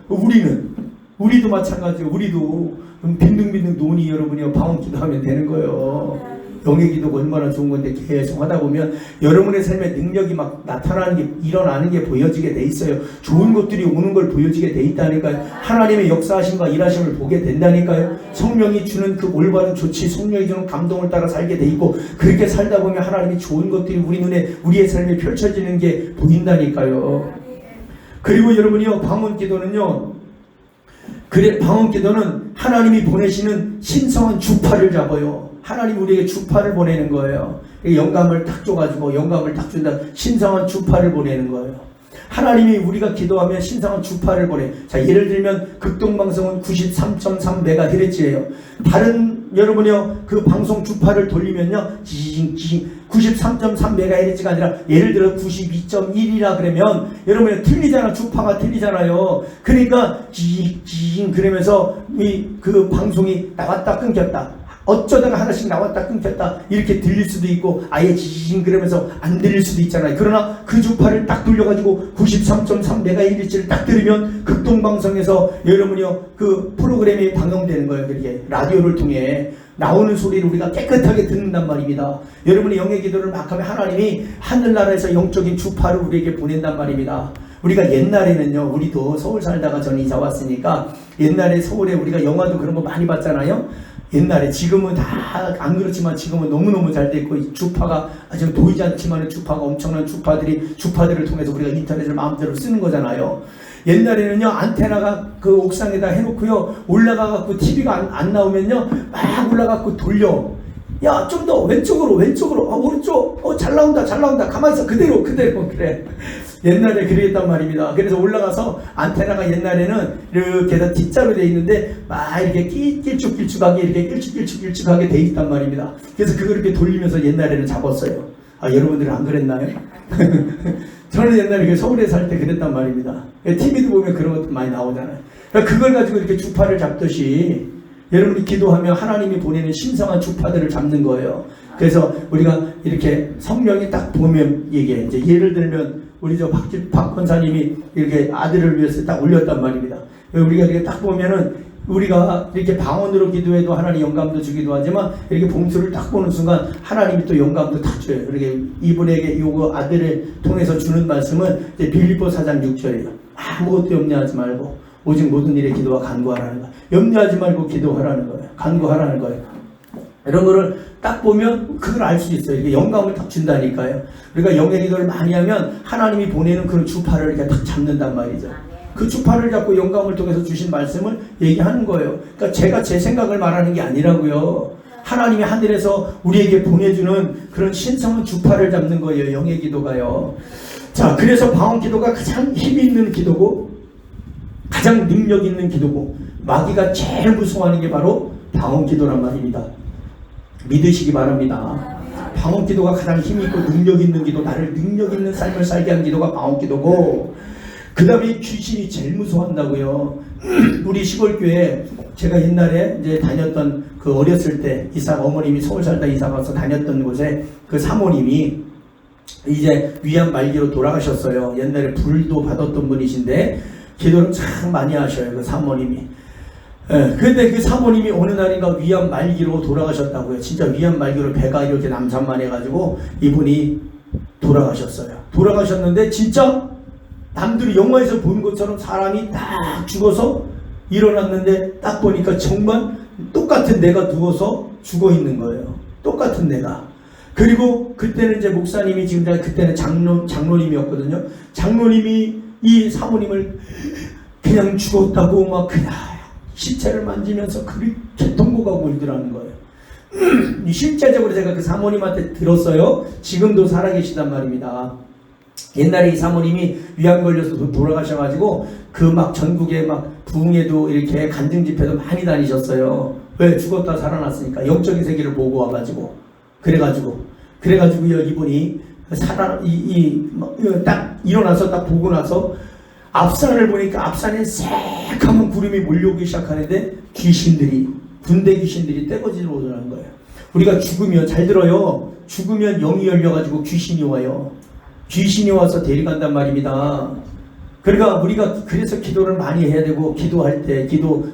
Speaker 1: 우리도 마찬가지예요. 우리도 빈둥빈둥 논이 여러분이 방언 기도하면 되는 거예요. 영의 기도가 얼마나 좋은 건데 계속 하다 보면 여러분의 삶에 능력이 막 나타나는 게 일어나는 게 보여지게 돼 있어요. 좋은 것들이 오는 걸 보여지게 돼 있다니까요. 하나님의 역사하심과 일하심을 보게 된다니까요. 성령이 주는 그 올바른 조치, 성령이 주는 감동을 따라 살게 돼 있고 그렇게 살다 보면 하나님이 좋은 것들이 우리 눈에 우리의 삶에 펼쳐지는 게 보인다니까요. 그리고 여러분이요, 방언 기도는요, 방언 기도는 하나님이 보내시는 신성한 주파를 잡아요. 하나님 우리에게 주파를 보내는 거예요. 영감을 딱 줘가지고 영감을 딱 준다. 신성한 주파를 보내는 거예요. 하나님이 우리가 기도하면 신성한 주파를 보내. 자, 예를 들면 극동방송은 93.3MHz예요. 다른 여러분이요, 그 방송 주파를 돌리면요, 93.3MHz가 아니라 예를 들어 92.1이라 그러면 여러분이 틀리잖아. 주파가 틀리잖아요. 그러니까 그러면서 그 방송이 나왔다 끊겼다. 어쩌다가 하나씩 나왔다 끊겼다 이렇게 들릴 수도 있고 아예 그러면서 안 들릴 수도 있잖아요. 그러나 그 주파를 딱 돌려가지고 93.3MHz를 딱 들으면 극동방송에서 여러분이요, 그 프로그램이 방영되는 거예요. 그렇게 라디오를 통해 나오는 소리를 우리가 깨끗하게 듣는단 말입니다. 여러분이 영의 기도를 막 하면 하나님이 하늘나라에서 영적인 주파를 우리에게 보낸단 말입니다. 우리가 옛날에는요, 우리도 서울 살다가 저는 이사 왔으니까 옛날에 서울에 우리가 영화도 그런 거 많이 봤잖아요. 옛날에, 지금은 다 안 그렇지만 지금은 너무너무 잘 돼 있고 주파가 아직 보이지 않지만 주파가 엄청난 주파들을 통해서 우리가 인터넷을 마음대로 쓰는 거잖아요. 옛날에는요, 안테나가 그 옥상에다 해놓고요, 올라가갖고 TV가 안 나오면요, 막 올라가갖고 돌려. 야, 좀 더 왼쪽으로, 오른쪽, 잘 나온다. 가만히 있어. 그대로, 그래. 옛날에 그랬단 말입니다. 그래서 올라가서 안테나가 옛날에는 이렇게 다 T자로 돼 있는데 막 이렇게 길쭉길쭉하게 이렇게 길쭉길쭉하게 돼 있단 말입니다. 그래서 그걸 이렇게 돌리면서 옛날에는 잡았어요. 여러분들은 안 그랬나요? 저는 옛날에 서울에 살 때 그랬단 말입니다. TV도 보면 그런 것도 많이 나오잖아요. 그러니까 그걸 가지고 이렇게 주파를 잡듯이 여러분이 기도하면 하나님이 보내는 신성한 주파들을 잡는 거예요. 그래서 우리가 이렇게 성령이 딱 보면 이게 이제 예를 들면 우리 박 권사님이 이렇게 아들을 위해서 딱 올렸단 말입니다. 우리가 이렇게 딱 보면은 우리가 이렇게 방언으로 기도해도 하나님 영감도 주기도 하지만 이렇게 봉투를 딱 보는 순간 하나님이 또 영감도 딱 줘요. 이렇게 이분에게 요거 아들을 통해서 주는 말씀은 이제 빌립보 4장 6절이에요. 아무것도 염려하지 말고 오직 모든 일에 기도와 간구하라는 거예요. 염려하지 말고 기도하라는 거예요. 간구하라는 거예요. 이런 거를 딱 보면 그걸 알 수 있어요. 이게 영감을 딱 준다니까요. 우리가 영의 기도를 많이 하면 하나님이 보내는 그런 주파를 이렇게 딱 잡는단 말이죠. 그 주파를 잡고 영감을 통해서 주신 말씀을 얘기하는 거예요. 그러니까 제가 제 생각을 말하는 게 아니라고요. 하나님이 하늘에서 우리에게 보내주는 그런 신성한 주파를 잡는 거예요. 영의 기도가요. 자, 그래서 방언 기도가 가장 힘이 있는 기도고 가장 능력 있는 기도고 마귀가 제일 무서워하는 게 바로 방언 기도란 말입니다. 믿으시기 바랍니다. 방언 기도가 가장 힘이 있고 능력 있는 기도, 나를 능력 있는 삶을 살게 한 기도가 방언 기도고, 그 다음에 귀신이 제일 무서워한다고요. 우리 시골교회 제가 옛날에 이제 다녔던 그 어렸을 때 어머님이 서울 살다 이사 가서 다녔던 곳에 그 사모님이 이제 위암 말기로 돌아가셨어요. 옛날에 불도 받았던 분이신데 기도를 참 많이 하셔요, 그 사모님이. 근데 그 사모님이 어느 날인가 위암 말기로 돌아가셨다고요. 진짜 위암 말기로 배가 이렇게 남산만해가지고 이분이 돌아가셨어요. 돌아가셨는데 진짜 남들이 영화에서 본 것처럼 사람이 딱 죽어서 일어났는데 딱 보니까 정말 똑같은 내가 누워서 죽어 있는 거예요. 똑같은 내가. 그리고 그때는 이제 목사님이 지금 그때는 장로님이었거든요. 장로님이 이 사모님을 그냥 죽었다고 막 그냥 시체를 만지면서 그렇게 통곡하고 울더라는 거예요. 실제적으로 제가 그 사모님한테 들었어요. 지금도 살아계시단 말입니다. 옛날에 이 사모님이 위암 걸려서 돌아가셔가지고 그 막 전국에 막 부흥회도 이렇게 간증 집회도 많이 다니셨어요. 왜? 죽었다 살아났으니까 영적인 세계를 보고 와가지고 그래가지고요, 이분이 딱 일어나서 딱 보고 나서 앞산을 보니까 앞산에 새카만 구름이 몰려오기 시작하는데 군대 귀신들이 떼거지로 오더라는 거예요. 우리가 죽으면, 잘 들어요, 죽으면 영이 열려가지고 귀신이 와요. 귀신이 와서 데려간단 말입니다. 그러니까 우리가 그래서 기도를 많이 해야 되고, 기도할 때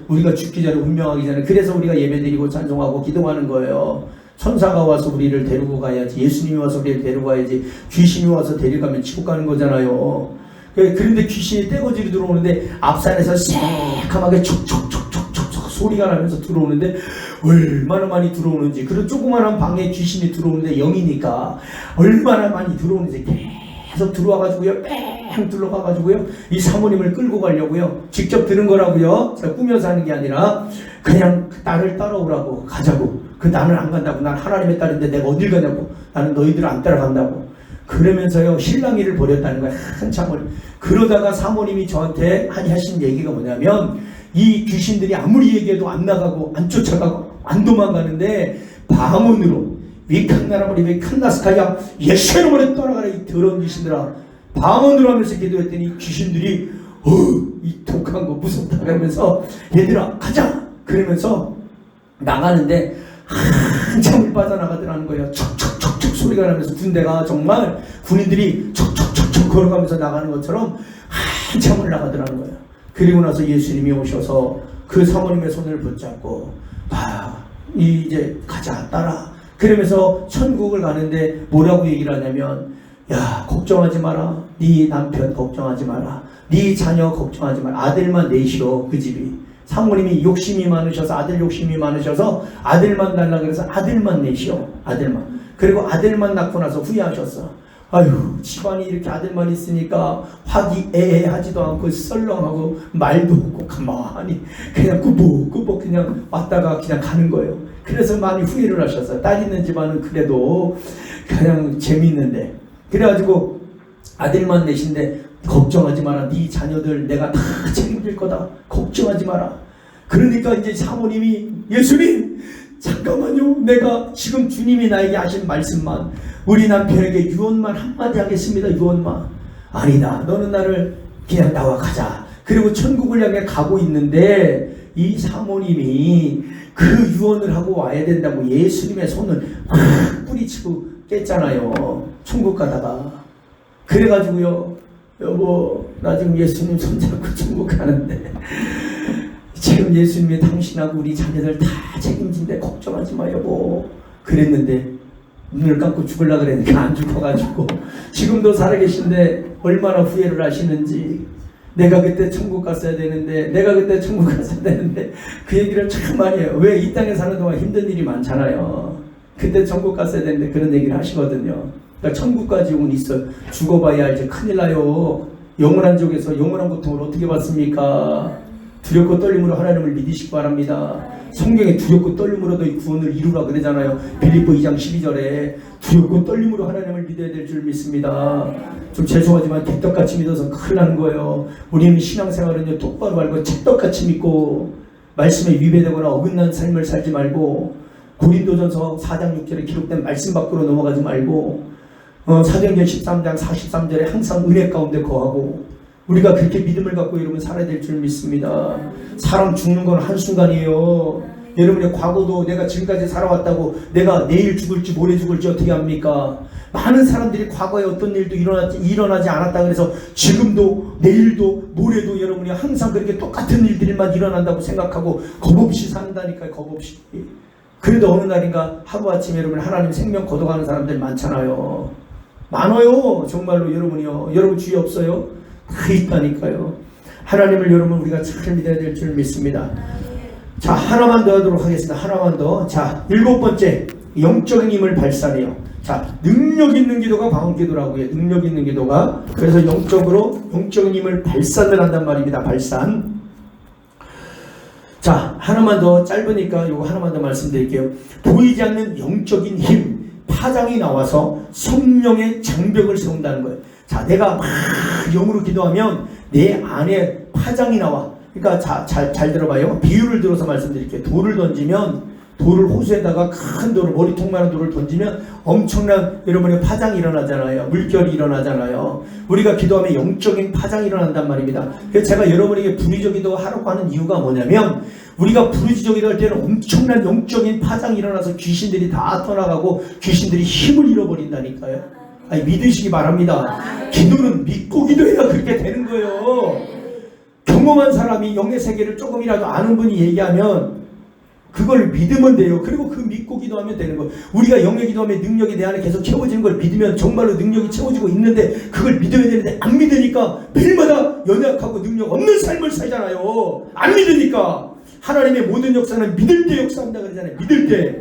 Speaker 1: 우리가 죽기 전에, 운명하기 전에, 그래서 우리가 예배드리고 찬송하고 기도하는 거예요. 천사가 와서 우리를 데리고 가야지, 예수님이 와서 우리를 데리고 가야지, 귀신이 와서 데려가면 지옥 가는 거잖아요. 그런데 귀신이 떼거지로 들어오는데 앞산에서 새카맣게 촉촉촉촉촉 소리가 나면서 들어오는데 얼마나 많이 들어오는지, 그리고 조그만한 방에 귀신이 들어오는데 영이니까 얼마나 많이 들어오는지 계속 들어와가지고요, 뺑 둘러가가지고요, 이 사모님을 끌고 가려고요. 직접 들은 거라고요. 제가 꾸며서 하는 게 아니라 그냥 나를 따라오라고, 가자고. 나는 안 간다고. 난 하나님의 딸인데 내가 어딜 가냐고. 나는 너희들 안 따라간다고. 그러면서요, 실랑이를 벌였다는 거예요. 한참을. 그러다가 사모님이 저한테 하신 얘기가 뭐냐면, 이 귀신들이 아무리 얘기해도 안 나가고 안 쫓아가고 안 도망가는데 방언으로 위칸나라머리 위칸나스카야 예수님으로 떠나가라, 이 더러운 귀신들아, 방언으로 하면서 기도했더니 귀신들이 이 독한 거 무섭다 그러면서 얘들아 가자 그러면서 나가는데 한참을 빠져나가더라는 거예요. 척척척척 소리가 나면서 군대가 정말 군인들이 척척척척 걸어가면서 나가는 것처럼 한참을 나가더라는 거예요. 그리고 나서 예수님이 오셔서 그 사모님의 손을 붙잡고 이제 가자, 따라. 그러면서 천국을 가는데 뭐라고 얘기를 하냐면, 야, 걱정하지 마라. 네 남편 걱정하지 마라. 네 자녀 걱정하지 마라. 아들만 내시오. 그 집이 사모님이 욕심이 많으셔서, 아들 욕심이 많으셔서 아들만 달라 그래서 아들만 내시오. 아들만. 그리고 아들만 낳고 나서 후회하셨어. 아유, 집안이 이렇게 아들만 있으니까 화기애애하지도 않고 썰렁하고 말도 없고 가만히 그냥 꾸벅꾸벅 그냥 왔다가 그냥 가는 거예요. 그래서 많이 후회를 하셨어요. 딸 있는 집안은 그래도 그냥 재미있는데. 그래가지고 아들만 내신데 걱정하지 마라. 네 자녀들 내가 다 책임질 거다. 걱정하지 마라. 그러니까 이제 사모님이, 예수님 잠깐만요, 내가 지금 주님이 나에게 하신 말씀만, 우리 남편에게 유언만 한마디 하겠습니다. 유언만. 아니다, 너는 나를 그냥 나와 가자. 그리고 천국을 향해 가고 있는데 이 사모님이 그 유언을 하고 와야 된다고 예수님의 손을 확 뿌리치고 깼잖아요, 천국 가다가. 그래가지고요, 여보 나 지금 예수님 손잡고 천국 가는데 지금 예수님이 당신하고 우리 자녀들 다 책임진대. 걱정하지 마 여보. 그랬는데 눈을 감고 죽으려고 그랬는데 안 죽어가지고 지금도 살아계신데 얼마나 후회를 하시는지. 내가 그때 천국 갔어야 되는데, 그 얘기를 참 많이 해요. 왜? 이 땅에 사는 동안 힘든 일이 많잖아요. 그때 천국 갔어야 되는데 그런 얘기를 하시거든요. 그러니까 천국과 지옥은 있어요. 죽어봐야 이제 큰일 나요. 영원한 지옥에서 영원한 고통을 어떻게 받습니까? 두렵고 떨림으로 하나님을 믿으시기 바랍니다. 성경에 두렵고 떨림으로도 이 구원을 이루라 그러잖아요. 빌립보 2장 12절에 두렵고 떨림으로 하나님을 믿어야 될 줄 믿습니다. 좀 죄송하지만 개떡같이 믿어서 큰일 나는 거예요. 우리는 신앙생활은 똑바로 알고 찰떡같이 믿고 말씀에 위배되거나 어긋난 삶을 살지 말고 고린도전서 4장 6절에 기록된 말씀 밖으로 넘어가지 말고 사도행전 13장 43절에 항상 은혜 가운데 거하고 우리가 그렇게 믿음을 갖고 여러분 살아야 될 줄 믿습니다. 사람 죽는 건 한순간이에요. 여러분의 과거도 내가 지금까지 살아왔다고 내가 내일 죽을지 모레 죽을지 어떻게 합니까? 많은 사람들이 과거에 어떤 일도 일어나지 않았다 그래서 지금도 내일도 모레도 여러분이 항상 그렇게 똑같은 일들만 일어난다고 생각하고 겁없이 산다니까요. 겁없이. 그래도 어느 날인가 하루아침에 여러분 하나님 생명 걷어가는 사람들 많잖아요. 많아요. 정말로 여러분이요. 여러분 주위 없어요? 다 있다니까요. 하나님을 여러분 우리가 잘 믿어야 될 줄 믿습니다. 자, 하나만 더 하도록 하겠습니다. 하나만 더. 자, 7번째 영적인 힘을 발산해요. 자, 능력 있는 기도가 방언 기도라고요. 능력 있는 기도가. 그래서 영적인 힘을 발산을 한단 말입니다. 발산. 자, 하나만 더 짧으니까 이거 하나만 더 말씀드릴게요. 보이지 않는 영적인 힘, 파장이 나와서 성령의 장벽을 세운다는 거예요. 자, 내가 막 영으로 기도하면 내 안에 파장이 나와. 그러니까 잘 들어봐요. 비유를 들어서 말씀드릴게요. 돌을 던지면 돌을 호수에다가 큰 돌을 머리통만한 돌을 던지면 엄청난 여러분의 파장이 일어나잖아요. 물결이 일어나잖아요. 우리가 기도하면 영적인 파장이 일어난단 말입니다. 그래서 제가 여러분에게 부르짖어 기도하라고 하는 이유가 뭐냐면 우리가 부르짖어 기도할 때는 엄청난 영적인 파장이 일어나서 귀신들이 다 떠나가고 귀신들이 힘을 잃어버린다니까요. 아니, 믿으시기 바랍니다. 기도는 믿고 기도해야 그렇게 되는 거예요. 경험한 사람이 영의 세계를 조금이라도 아는 분이 얘기하면 그걸 믿으면 돼요. 그리고 그 믿고 기도하면 되는 거예요. 우리가 영의 기도하면 능력이 내 안에 계속 채워지는 걸 믿으면 정말로 능력이 채워지고 있는데 그걸 믿어야 되는데 안 믿으니까 매일마다 연약하고 능력 없는 삶을 살잖아요. 안 믿으니까. 하나님의 모든 역사는 믿을 때 역사한다 그러잖아요. 믿을 때.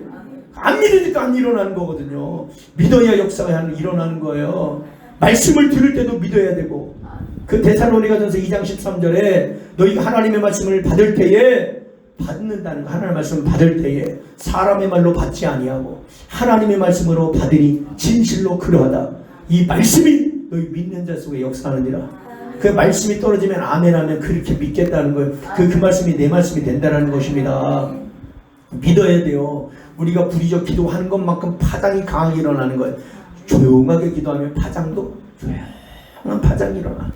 Speaker 1: 안 믿으니까 안 일어나는 거거든요. 믿어야 역사가 일어나는 거예요. 말씀을 들을 때도 믿어야 되고. 그 데살로니가전서 2장 13절에 너희가 하나님의 말씀을 받을 때에 받는다는 거. 하나님의 말씀을 받을 때에 사람의 말로 받지 아니하고 하나님의 말씀으로 받으니 진실로 그러하다. 이 말씀이 너희 믿는 자 속에 역사하느니라. 그 말씀이 떨어지면 아멘 하면 그렇게 믿겠다는 거예요. 그 말씀이 내 말씀이 된다는 것입니다. 믿어야 돼요. 우리가 부리짖어 기도하는 것만큼 파장이 강하게 일어나는 거예요. 조용하게 기도하면 파장도 조용한 파장이 일어나.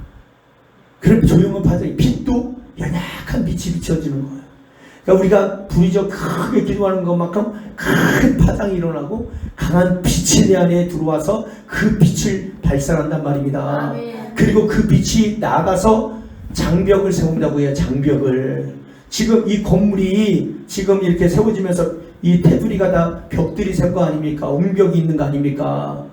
Speaker 1: 그럼 조용한 파장이 빛도 연약한 빛이 비춰지는 거예요. 그러니까 우리가 부리짖어 크게 기도하는 것만큼 큰 파장이 일어나고 강한 빛이 내 안에 들어와서 그 빛을 발산한단 말입니다. 그리고 그 빛이 나가서 장벽을 세운다고 해요. 장벽을. 지금 이 건물이 지금 이렇게 세워지면서 이 테두리가 다 벽들이 세운 거 아닙니까? 옹벽이 있는 거 아닙니까?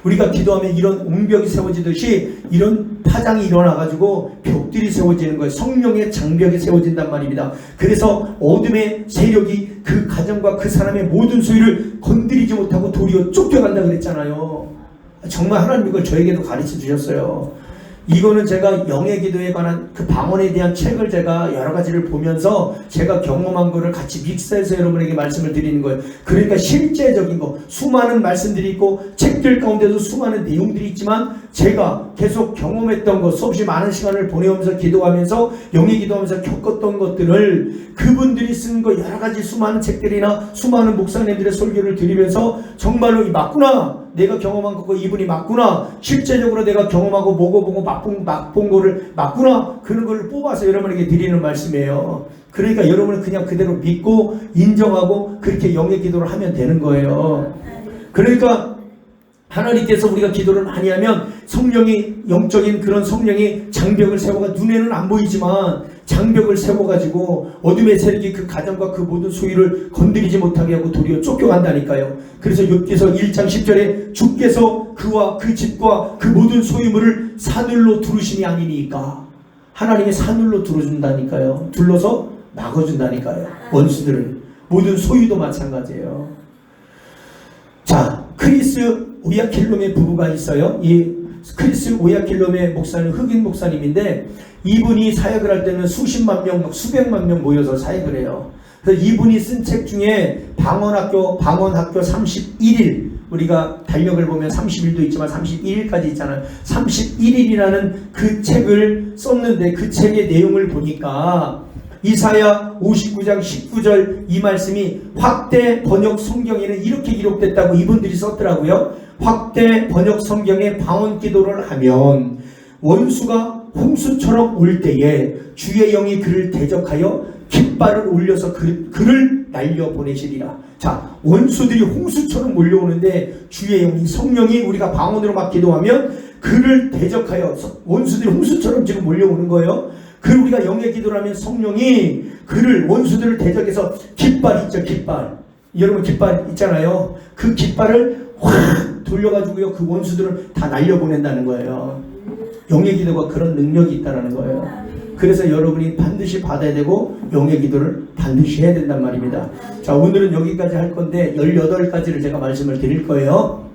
Speaker 1: 우리가 기도하면 이런 옹벽이 세워지듯이 이런 파장이 일어나가지고 벽들이 세워지는 거예요. 성령의 장벽이 세워진단 말입니다. 그래서 어둠의 세력이 그 가정과 그 사람의 모든 소유를 건드리지 못하고 도리어 쫓겨간다 그랬잖아요. 정말 하나님 이걸 저에게도 가르쳐 주셨어요. 이거는 제가 영의 기도에 관한 그 방언에 대한 책을 제가 여러 가지를 보면서 제가 경험한 거를 같이 믹스해서 여러분에게 말씀을 드리는 거예요. 그러니까 실제적인 거, 수많은 말씀들이 있고 책들 가운데도 수많은 내용들이 있지만 제가 계속 경험했던 것, 수없이 많은 시간을 보내면서 기도하면서 영의 기도하면서 겪었던 것들을 그분들이 쓴 거 여러 가지 수많은 책들이나 수많은 목사님들의 설교를 들으면서 정말로 이 맞구나. 내가 경험한 거고 이분이 맞구나. 실제적으로 내가 경험하고 먹어보고 맛본 거를 맞구나. 그런 걸 뽑아서 여러분에게 드리는 말씀이에요. 그러니까 여러분은 그냥 그대로 믿고 인정하고 그렇게 영의 기도를 하면 되는 거예요. 그러니까 하나님께서 우리가 기도를 많이 하면 성령이 영적인 그런 성령이 장벽을 세워가 눈에는 안 보이지만 장벽을 세워가지고 어둠의 세력이 그 가정과 그 모든 소유를 건드리지 못하게 하고 도리어 쫓겨간다니까요. 그래서 욥기서 1장 10절에 주께서 그와 그 집과 그 모든 소유물을 사늘로 두르심이 아니니까 하나님이 사늘로 두르준다니까요. 둘러서 막아준다니까요. 원수들을. 모든 소유도 마찬가지예요. 자, 크리스 오야킬롬의 부부가 있어요. 이 크리스 오야킬롬의 목사는 흑인 목사님인데 이분이 사역을 할 때는 수십만 명, 수백만 명 모여서 사역을 해요. 그래서 이분이 쓴 책 중에 방언학교 31일, 우리가 달력을 보면 30일도 있지만 31일까지 있잖아요. 31일이라는 그 책을 썼는데 그 책의 내용을 보니까 이사야 59장 19절 이 말씀이 확대 번역 성경에는 이렇게 기록됐다고 이분들이 썼더라고요. 확대 번역 성경에 방언 기도를 하면 원수가 홍수처럼 올 때에 주의 영이 그를 대적하여 깃발을 올려서 그를 날려보내시리라. 자, 원수들이 홍수처럼 몰려오는데 주의 영이 성령이 우리가 방언으로 막 기도하면 그를 대적하여 원수들이 홍수처럼 지금 몰려오는 거예요. 그를 우리가 영의 기도를 하면 성령이 그를 원수들을 대적해서 깃발 있죠, 깃발. 여러분 깃발 있잖아요. 그 깃발을 확 돌려가지고요 그 원수들을 다 날려보낸다는 거예요. 영의 기도가 그런 능력이 있다는 거예요. 그래서 여러분이 반드시 받아야 되고 영의 기도를 반드시 해야 된단 말입니다. 자, 오늘은 여기까지 할 건데 18가지를 제가 말씀을 드릴 거예요.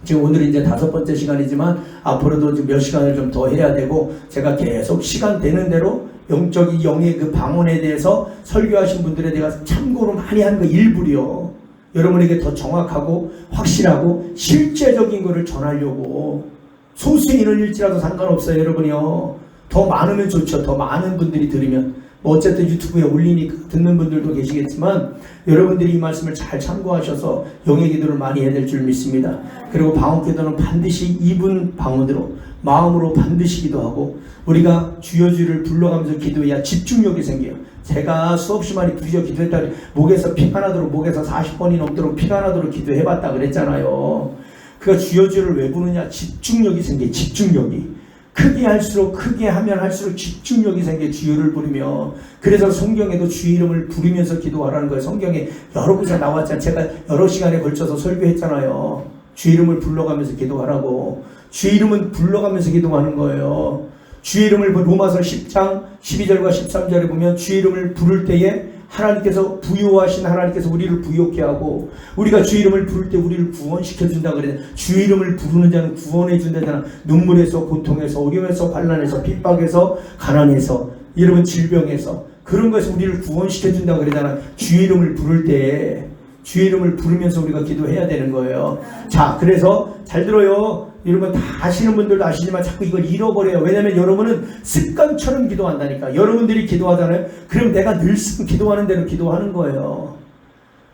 Speaker 1: 지금 오늘은 이제 5번째 시간이지만 앞으로도 좀 몇 시간을 좀 더 해야 되고 제가 계속 시간 되는 대로 영적인 영의 그 방언에 대해서 설교하신 분들에 대해서 참고로 많이 하는 거 일부리요. 여러분에게 더 정확하고 확실하고 실제적인 거를 전하려고 소수의 인원일지라도 상관없어요. 여러분이요. 더 많으면 좋죠. 더 많은 분들이 들으면 뭐 어쨌든 유튜브에 올리니까 듣는 분들도 계시겠지만 여러분들이 이 말씀을 잘 참고하셔서 영의 기도를 많이 해야 될 줄 믿습니다. 그리고 방언 기도는 반드시 입은 방언으로 마음으로 반드시 기도하고 우리가 주여 주를 불러가면서 기도해야 집중력이 생겨요. 제가 수없이 많이 부르짖어 기도했다 목에서 피가 나도록 목에서 40번이 넘도록 피가 나도록 기도해봤다 그랬잖아요. 그가 주여 주를 왜 부르냐? 집중력이 생겨요. 집중력이. 크게 할수록 크게 하면 할수록 집중력이 생겨 주여를 부르며 그래서 성경에도 주의 이름을 부르면서 기도하라는 거예요. 성경에 여러 곳에 나왔잖아요. 제가 여러 시간에 걸쳐서 설교했잖아요. 주의 이름을 불러가면서 기도하라고. 주의 이름은 불러가면서 기도하는 거예요. 주의 이름을 로마서 10장 12절과 13절에 보면 주의 이름을 부를 때에 하나님께서 부요하신 하나님께서 우리를 부요케 하고 우리가 주의 이름을 부를 때 우리를 구원시켜준다 그래요. 주의 이름을 부르는 자는 구원해준다잖아. 눈물에서 고통에서 어려움에서 환난에서 핍박에서 가난에서 여러분 질병에서 그런 것에서 우리를 구원시켜준다 그러잖아. 주의 이름을 부를 때 주의 이름을 부르면서 우리가 기도해야 되는 거예요. 자, 그래서 잘 들어요. 여러분 다 아시는 분들도 아시지만 자꾸 이걸 잃어버려요. 왜냐면 여러분은 습관처럼 기도한다니까. 여러분들이 기도하잖아요. 그럼 내가 늘상 기도하는 대로 기도하는 거예요.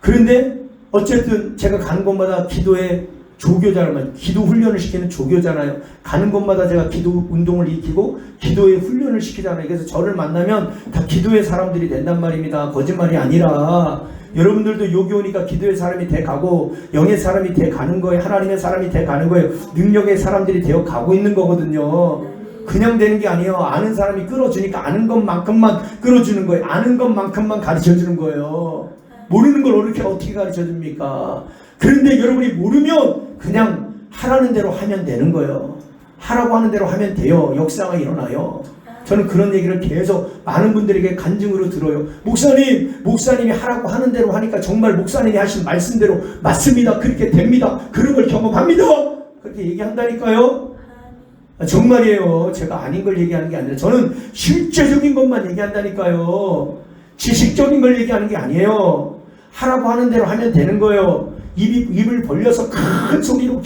Speaker 1: 그런데 어쨌든 제가 가는 곳마다 기도의 조교잖아요. 기도 훈련을 시키는 조교잖아요. 가는 곳마다 제가 기도 운동을 익히고 기도의 훈련을 시키잖아요. 그래서 저를 만나면 다 기도의 사람들이 된단 말입니다. 거짓말이 아니라 여러분들도 여기 오니까 기도의 사람이 돼 가고 영의 사람이 돼 가는 거예요. 하나님의 사람이 돼 가는 거예요. 능력의 사람들이 되어 가고 있는 거거든요. 그냥 되는 게 아니에요. 아는 사람이 끌어주니까 아는 것만큼만 끌어주는 거예요. 아는 것만큼만 가르쳐주는 거예요. 모르는 걸 어떻게 가르쳐줍니까? 그런데 여러분이 모르면 그냥 하라는 대로 하면 되는 거예요. 하라고 하는 대로 하면 돼요. 역사가 일어나요. 저는 그런 얘기를 계속 많은 분들에게 간증으로 들어요. 목사님이 하라고 하는 대로 하니까 정말 목사님이 하신 말씀대로 맞습니다. 그렇게 됩니다. 그런 걸 경험합니다. 그렇게 얘기한다니까요. 정말이에요. 제가 아닌 걸 얘기하는 게 아니라 저는 실제적인 것만 얘기한다니까요. 지식적인 걸 얘기하는 게 아니에요. 하라고 하는 대로 하면 되는 거예요. 입을 벌려서 큰 소리로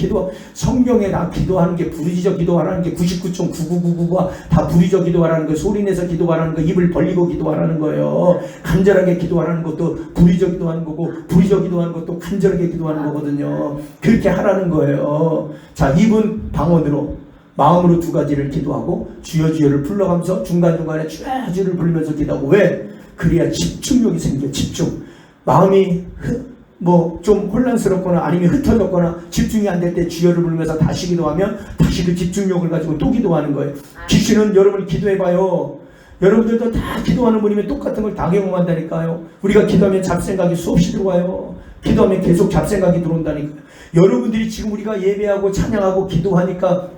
Speaker 1: 성경에 나 기도하는 게 부르짖어 기도하라는 게 99.9999가 다 부르짖어 기도하라는 거, 소리내서 기도하라는 거, 입을 벌리고 기도하라는 거예요. 간절하게 기도하라는 것도 부르짖어 기도하는 거고 부르짖어 기도하는 것도 간절하게 기도하는 거거든요. 그렇게 하라는 거예요. 자, 입은 방언으로 마음으로 2가지를 기도하고 주여 주여를 불러가면서 중간중간에 주여를 부르면서 기도하고. 왜? 그래야 집중력이 생겨. 집중. 마음이 좀 혼란스럽거나 아니면 흩어졌거나 집중이 안 될 때 주여를 부르면서 다시 기도하면 다시 그 집중력을 가지고 또 기도하는 거예요. 귀신은 여러분이 기도해봐요. 여러분들도 다 기도하는 분이면 똑같은 걸 다 경험한다니까요. 우리가 기도하면 잡생각이 수없이 들어와요. 기도하면 계속 잡생각이 들어온다니까요. 여러분들이 지금 우리가 예배하고 찬양하고 기도하니까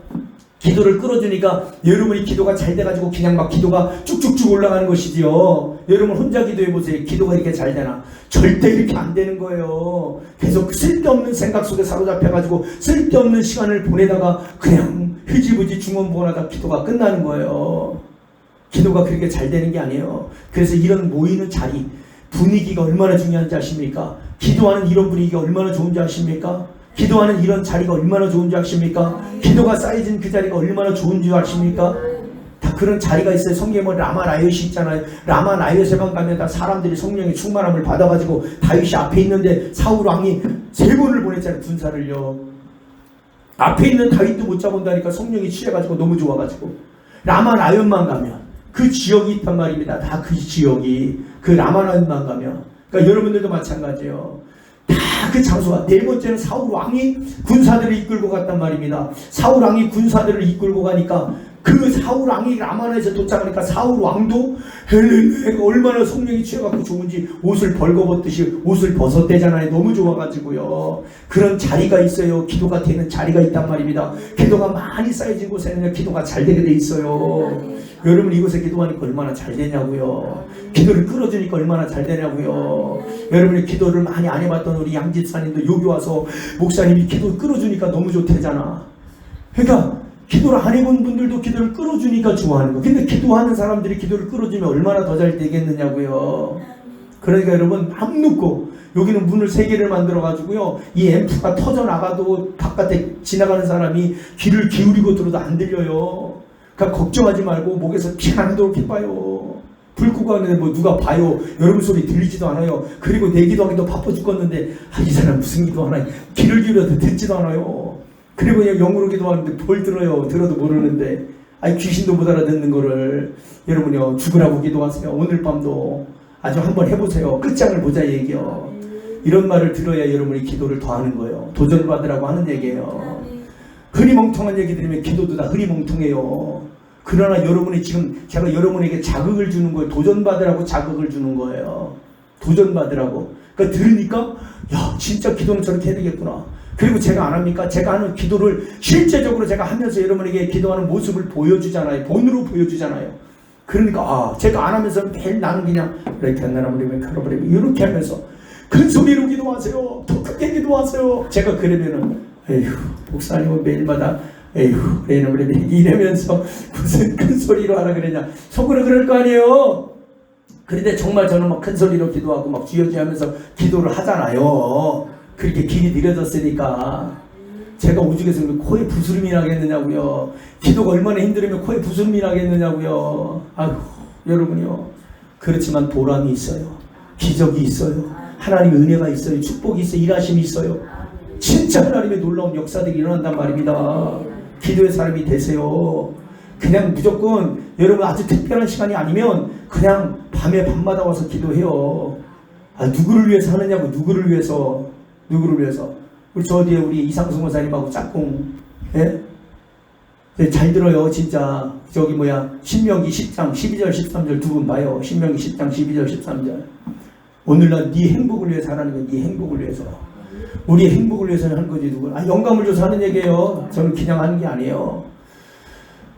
Speaker 1: 기도를 끌어주니까 여러분이 기도가 잘 돼가지고 그냥 막 기도가 쭉쭉쭉 올라가는 것이지요. 여러분 혼자 기도해보세요. 기도가 이렇게 잘 되나? 절대 이렇게 안 되는 거예요. 계속 쓸데없는 생각 속에 사로잡혀가지고 쓸데없는 시간을 보내다가 그냥 흐지부지 중언부언하다 기도가 끝나는 거예요. 기도가 그렇게 잘 되는 게 아니에요. 그래서 이런 모이는 자리, 분위기가 얼마나 중요한지 아십니까? 기도하는 이런 분위기가 얼마나 좋은지 아십니까? 기도하는 이런 자리가 얼마나 좋은지 아십니까? 기도가 쌓여진 그 자리가 얼마나 좋은지 아십니까? 다 다 그런 자리가 있어요. 성경에 뭐 라마나이엇이 있잖아요. 라마나이엇에만 가면 다 사람들이 성령의 충만함을 받아가지고 다윗이 앞에 있는데 사울 왕이 3번을 보냈잖아요. 군사를요. 앞에 있는 다윗도 못 잡은다니까 성령이 취해가지고 너무 좋아가지고 라마나이엇만 가면 그 지역이 있단 말입니다. 다 그 지역이 그 라마나이엇만 가면 그러니까 여러분들도 마찬가지예요. 다 그 장소가 4번째는 사울 왕이 군사들을 이끌고 갔단 말입니다. 사울 왕이 군사들을 이끌고 가니까 그 사울 왕이 라마나에서 도착하니까 사울 왕도 얼마나 성령이 취해갖고 좋은지 옷을 벌거벗듯이 옷을 벗었대잖아요. 너무 좋아가지고요. 그런 자리가 있어요. 기도가 되는 자리가 있단 말입니다. 기도가 많이 쌓여진 곳에는 기도가 잘 되게 돼 있어요. 여러분 이곳에 기도하니까 얼마나 잘 되냐고요. 기도를 끌어주니까 얼마나 잘 되냐고요. 여러분이 기도를 많이 안 해봤던 우리 양집사님도 여기 와서 목사님이 기도 끌어주니까 너무 좋대잖아. 그러니까 기도를 안 해본 분들도 기도를 끌어주니까 좋아하는 거. 근데 기도하는 사람들이 기도를 끌어주면 얼마나 더 잘 되겠느냐고요. 그러니까 여러분 안 눕고 여기는 문을 3개를 만들어 가지고요. 이 앰프가 터져 나가도 바깥에 지나가는 사람이 귀를 기울이고 들어도 안 들려요. 그러니까 걱정하지 말고 목에서 피 안 나도록 해봐요. 불 끄고 하는데 뭐 누가 봐요. 여러분 소리 들리지도 않아요. 그리고 내 기도하기도 바빠 죽겠는데 이 사람 무슨 기도하나 귀를 기울여도 듣지도 않아요. 그리고 그냥 영으로 기도하는데 뭘 들어요. 들어도 모르는데 귀신도 못 알아듣는 거를 여러분요 죽으라고 기도하세요. 오늘 밤도 아주 한번 해보세요. 끝장을 보자 얘기요. 이런 말을 들어야 여러분이 기도를 더 하는 거예요. 도전받으라고 하는 얘기예요. 흐리멍텅한 얘기 들으면 기도도 다 흐리멍텅해요. 그러나 여러분이 지금 제가 여러분에게 자극을 주는 거예요. 도전받으라고 자극을 주는 거예요. 도전받으라고. 그러니까 들으니까 야 진짜 기도는 저렇게 해야 되겠구나. 그리고 제가 안 합니까? 제가 하는 기도를 실제적으로 제가 하면서 여러분에게 기도하는 모습을 보여주잖아요. 본으로 보여주잖아요. 그러니까 제가 안 하면서 매일 나는 그냥 이렇게 한나라버리면 칼라버리면 이렇게 하면서 큰 소리로 기도하세요. 더 크게 기도하세요. 제가 그러면은 에휴 목사님은 매일마다 에휴 이러면서 무슨 큰 소리로 하라 그러냐. 속으로 그럴 거 아니에요. 그런데 정말 저는 막 큰 소리로 기도하고 막 주여주여 하면서 기도를 하잖아요. 그렇게 길이 느려졌으니까. 제가 오죽해서 코에 부스름이 나겠느냐고요. 기도가 얼마나 힘들으면 코에 부스름이 나겠느냐고요. 아이고 여러분요. 그렇지만 보람이 있어요. 기적이 있어요. 하나님의 은혜가 있어요. 축복이 있어요. 일하심이 있어요. 진짜 하나님의 놀라운 역사들이 일어난단 말입니다. 기도의 사람이 되세요. 그냥 무조건 여러분 아주 특별한 시간이 아니면 그냥 밤에 밤마다 와서 기도해요. 누구를 위해서 하느냐고. 누구를 위해서. 우리 저 뒤에 우리 이상수 목사님하고 짝꿍 잘 들어요. 진짜 신명기 10장 12절 13절 두 분 봐요. 신명기 10장 12절 13절. 오늘날 네 행복을 위해서 하라는 거야. 네 행복을 위해서. 우리의 행복을 위해서 하는 거지. 누구는 영감을 줘서 하는 얘기예요. 저는 그냥 하는 게 아니에요.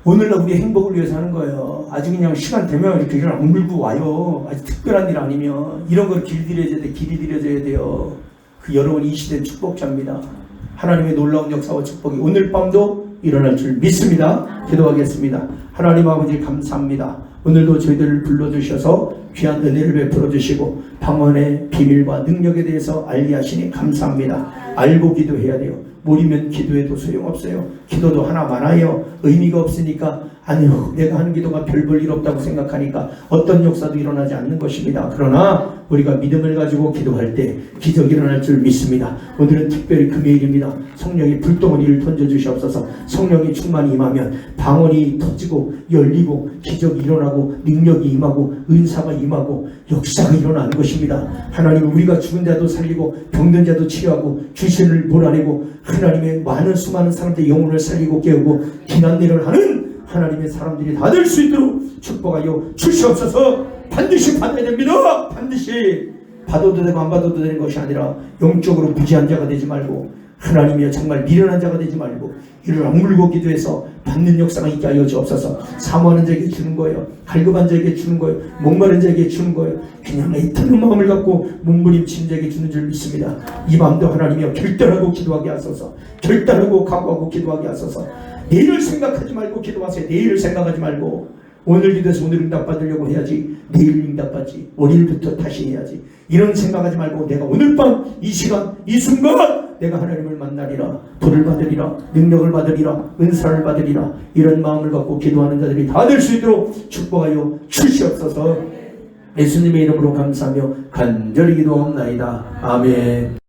Speaker 1: 오늘날 우리의 행복을 위해서 하는 거예요. 아주 그냥 시간 되면 이렇게 일을 물고 와요. 아주 특별한 일 아니면 이런 걸 길들여져야 돼요. 그 여러분 이 시대의 축복자입니다. 하나님의 놀라운 역사와 축복이 오늘 밤도 일어날 줄 믿습니다. 기도하겠습니다. 하나님 아버지 감사합니다. 오늘도 저희들을 불러주셔서 귀한 은혜를 베풀어 주시고 방언의 비밀과 능력에 대해서 알게 하시니 감사합니다. 알고 기도해야 돼요. 모르면 기도해도 소용없어요. 기도도 하나 많아요. 의미가 없으니까 아니요 내가 하는 기도가 별 볼 일 없다고 생각하니까 어떤 역사도 일어나지 않는 것입니다. 그러나 우리가 믿음을 가지고 기도할 때 기적이 일어날 줄 믿습니다. 오늘은 특별히 금요일입니다. 성령이 불덩어리를 던져주시옵소서. 성령이 충만히 임하면 방언이 터지고 열리고 기적이 일어나고 능력이 임하고 은사가 임하고 역사가 일어나는 것입니다. 하나님 우리가 죽은 자도 살리고 병든 자도 치유하고 귀신을 몰아내고 하나님의 수많은 사람들의 영혼을 살리고 깨우고 기난일을 하는 하나님의 사람들이 다 될 수 있도록 축복하여 주시옵소서. 반드시 받아야 됩니다. 반드시 받아도 되고 안 받아도 되는 것이 아니라 영적으로 무지한 자가 되지 말고 하나님이여 정말 미련한 자가 되지 말고 이를 악물고 기도해서 받는 역사가 있게 하여 주옵소서. 사모하는 자에게 주는 거예요. 갈급한 자에게 주는 거예요. 목마른 자에게 주는 거예요. 그냥 애타는 마음을 갖고 몸부림치는 자에게 주는 줄 믿습니다. 이 밤도 하나님이여 결단하고 기도하게 하소서. 결단하고 각오하고 기도하게 하소서. 내일을 생각하지 말고 기도하세요. 내일을 생각하지 말고 오늘 기도해서 오늘 응답받으려고 해야지 내일 응답받지 월요일부터 다시 해야지 이런 생각하지 말고 내가 오늘 밤 이 시간 이 순간 내가 하나님을 만나리라, 불을 받으리라, 능력을 받으리라, 은사를 받으리라. 이런 마음을 갖고 기도하는 자들이 다 될 수 있도록 축복하여 주시옵소서. 예수님의 이름으로 감사하며 간절히 기도하옵나이다. 아멘.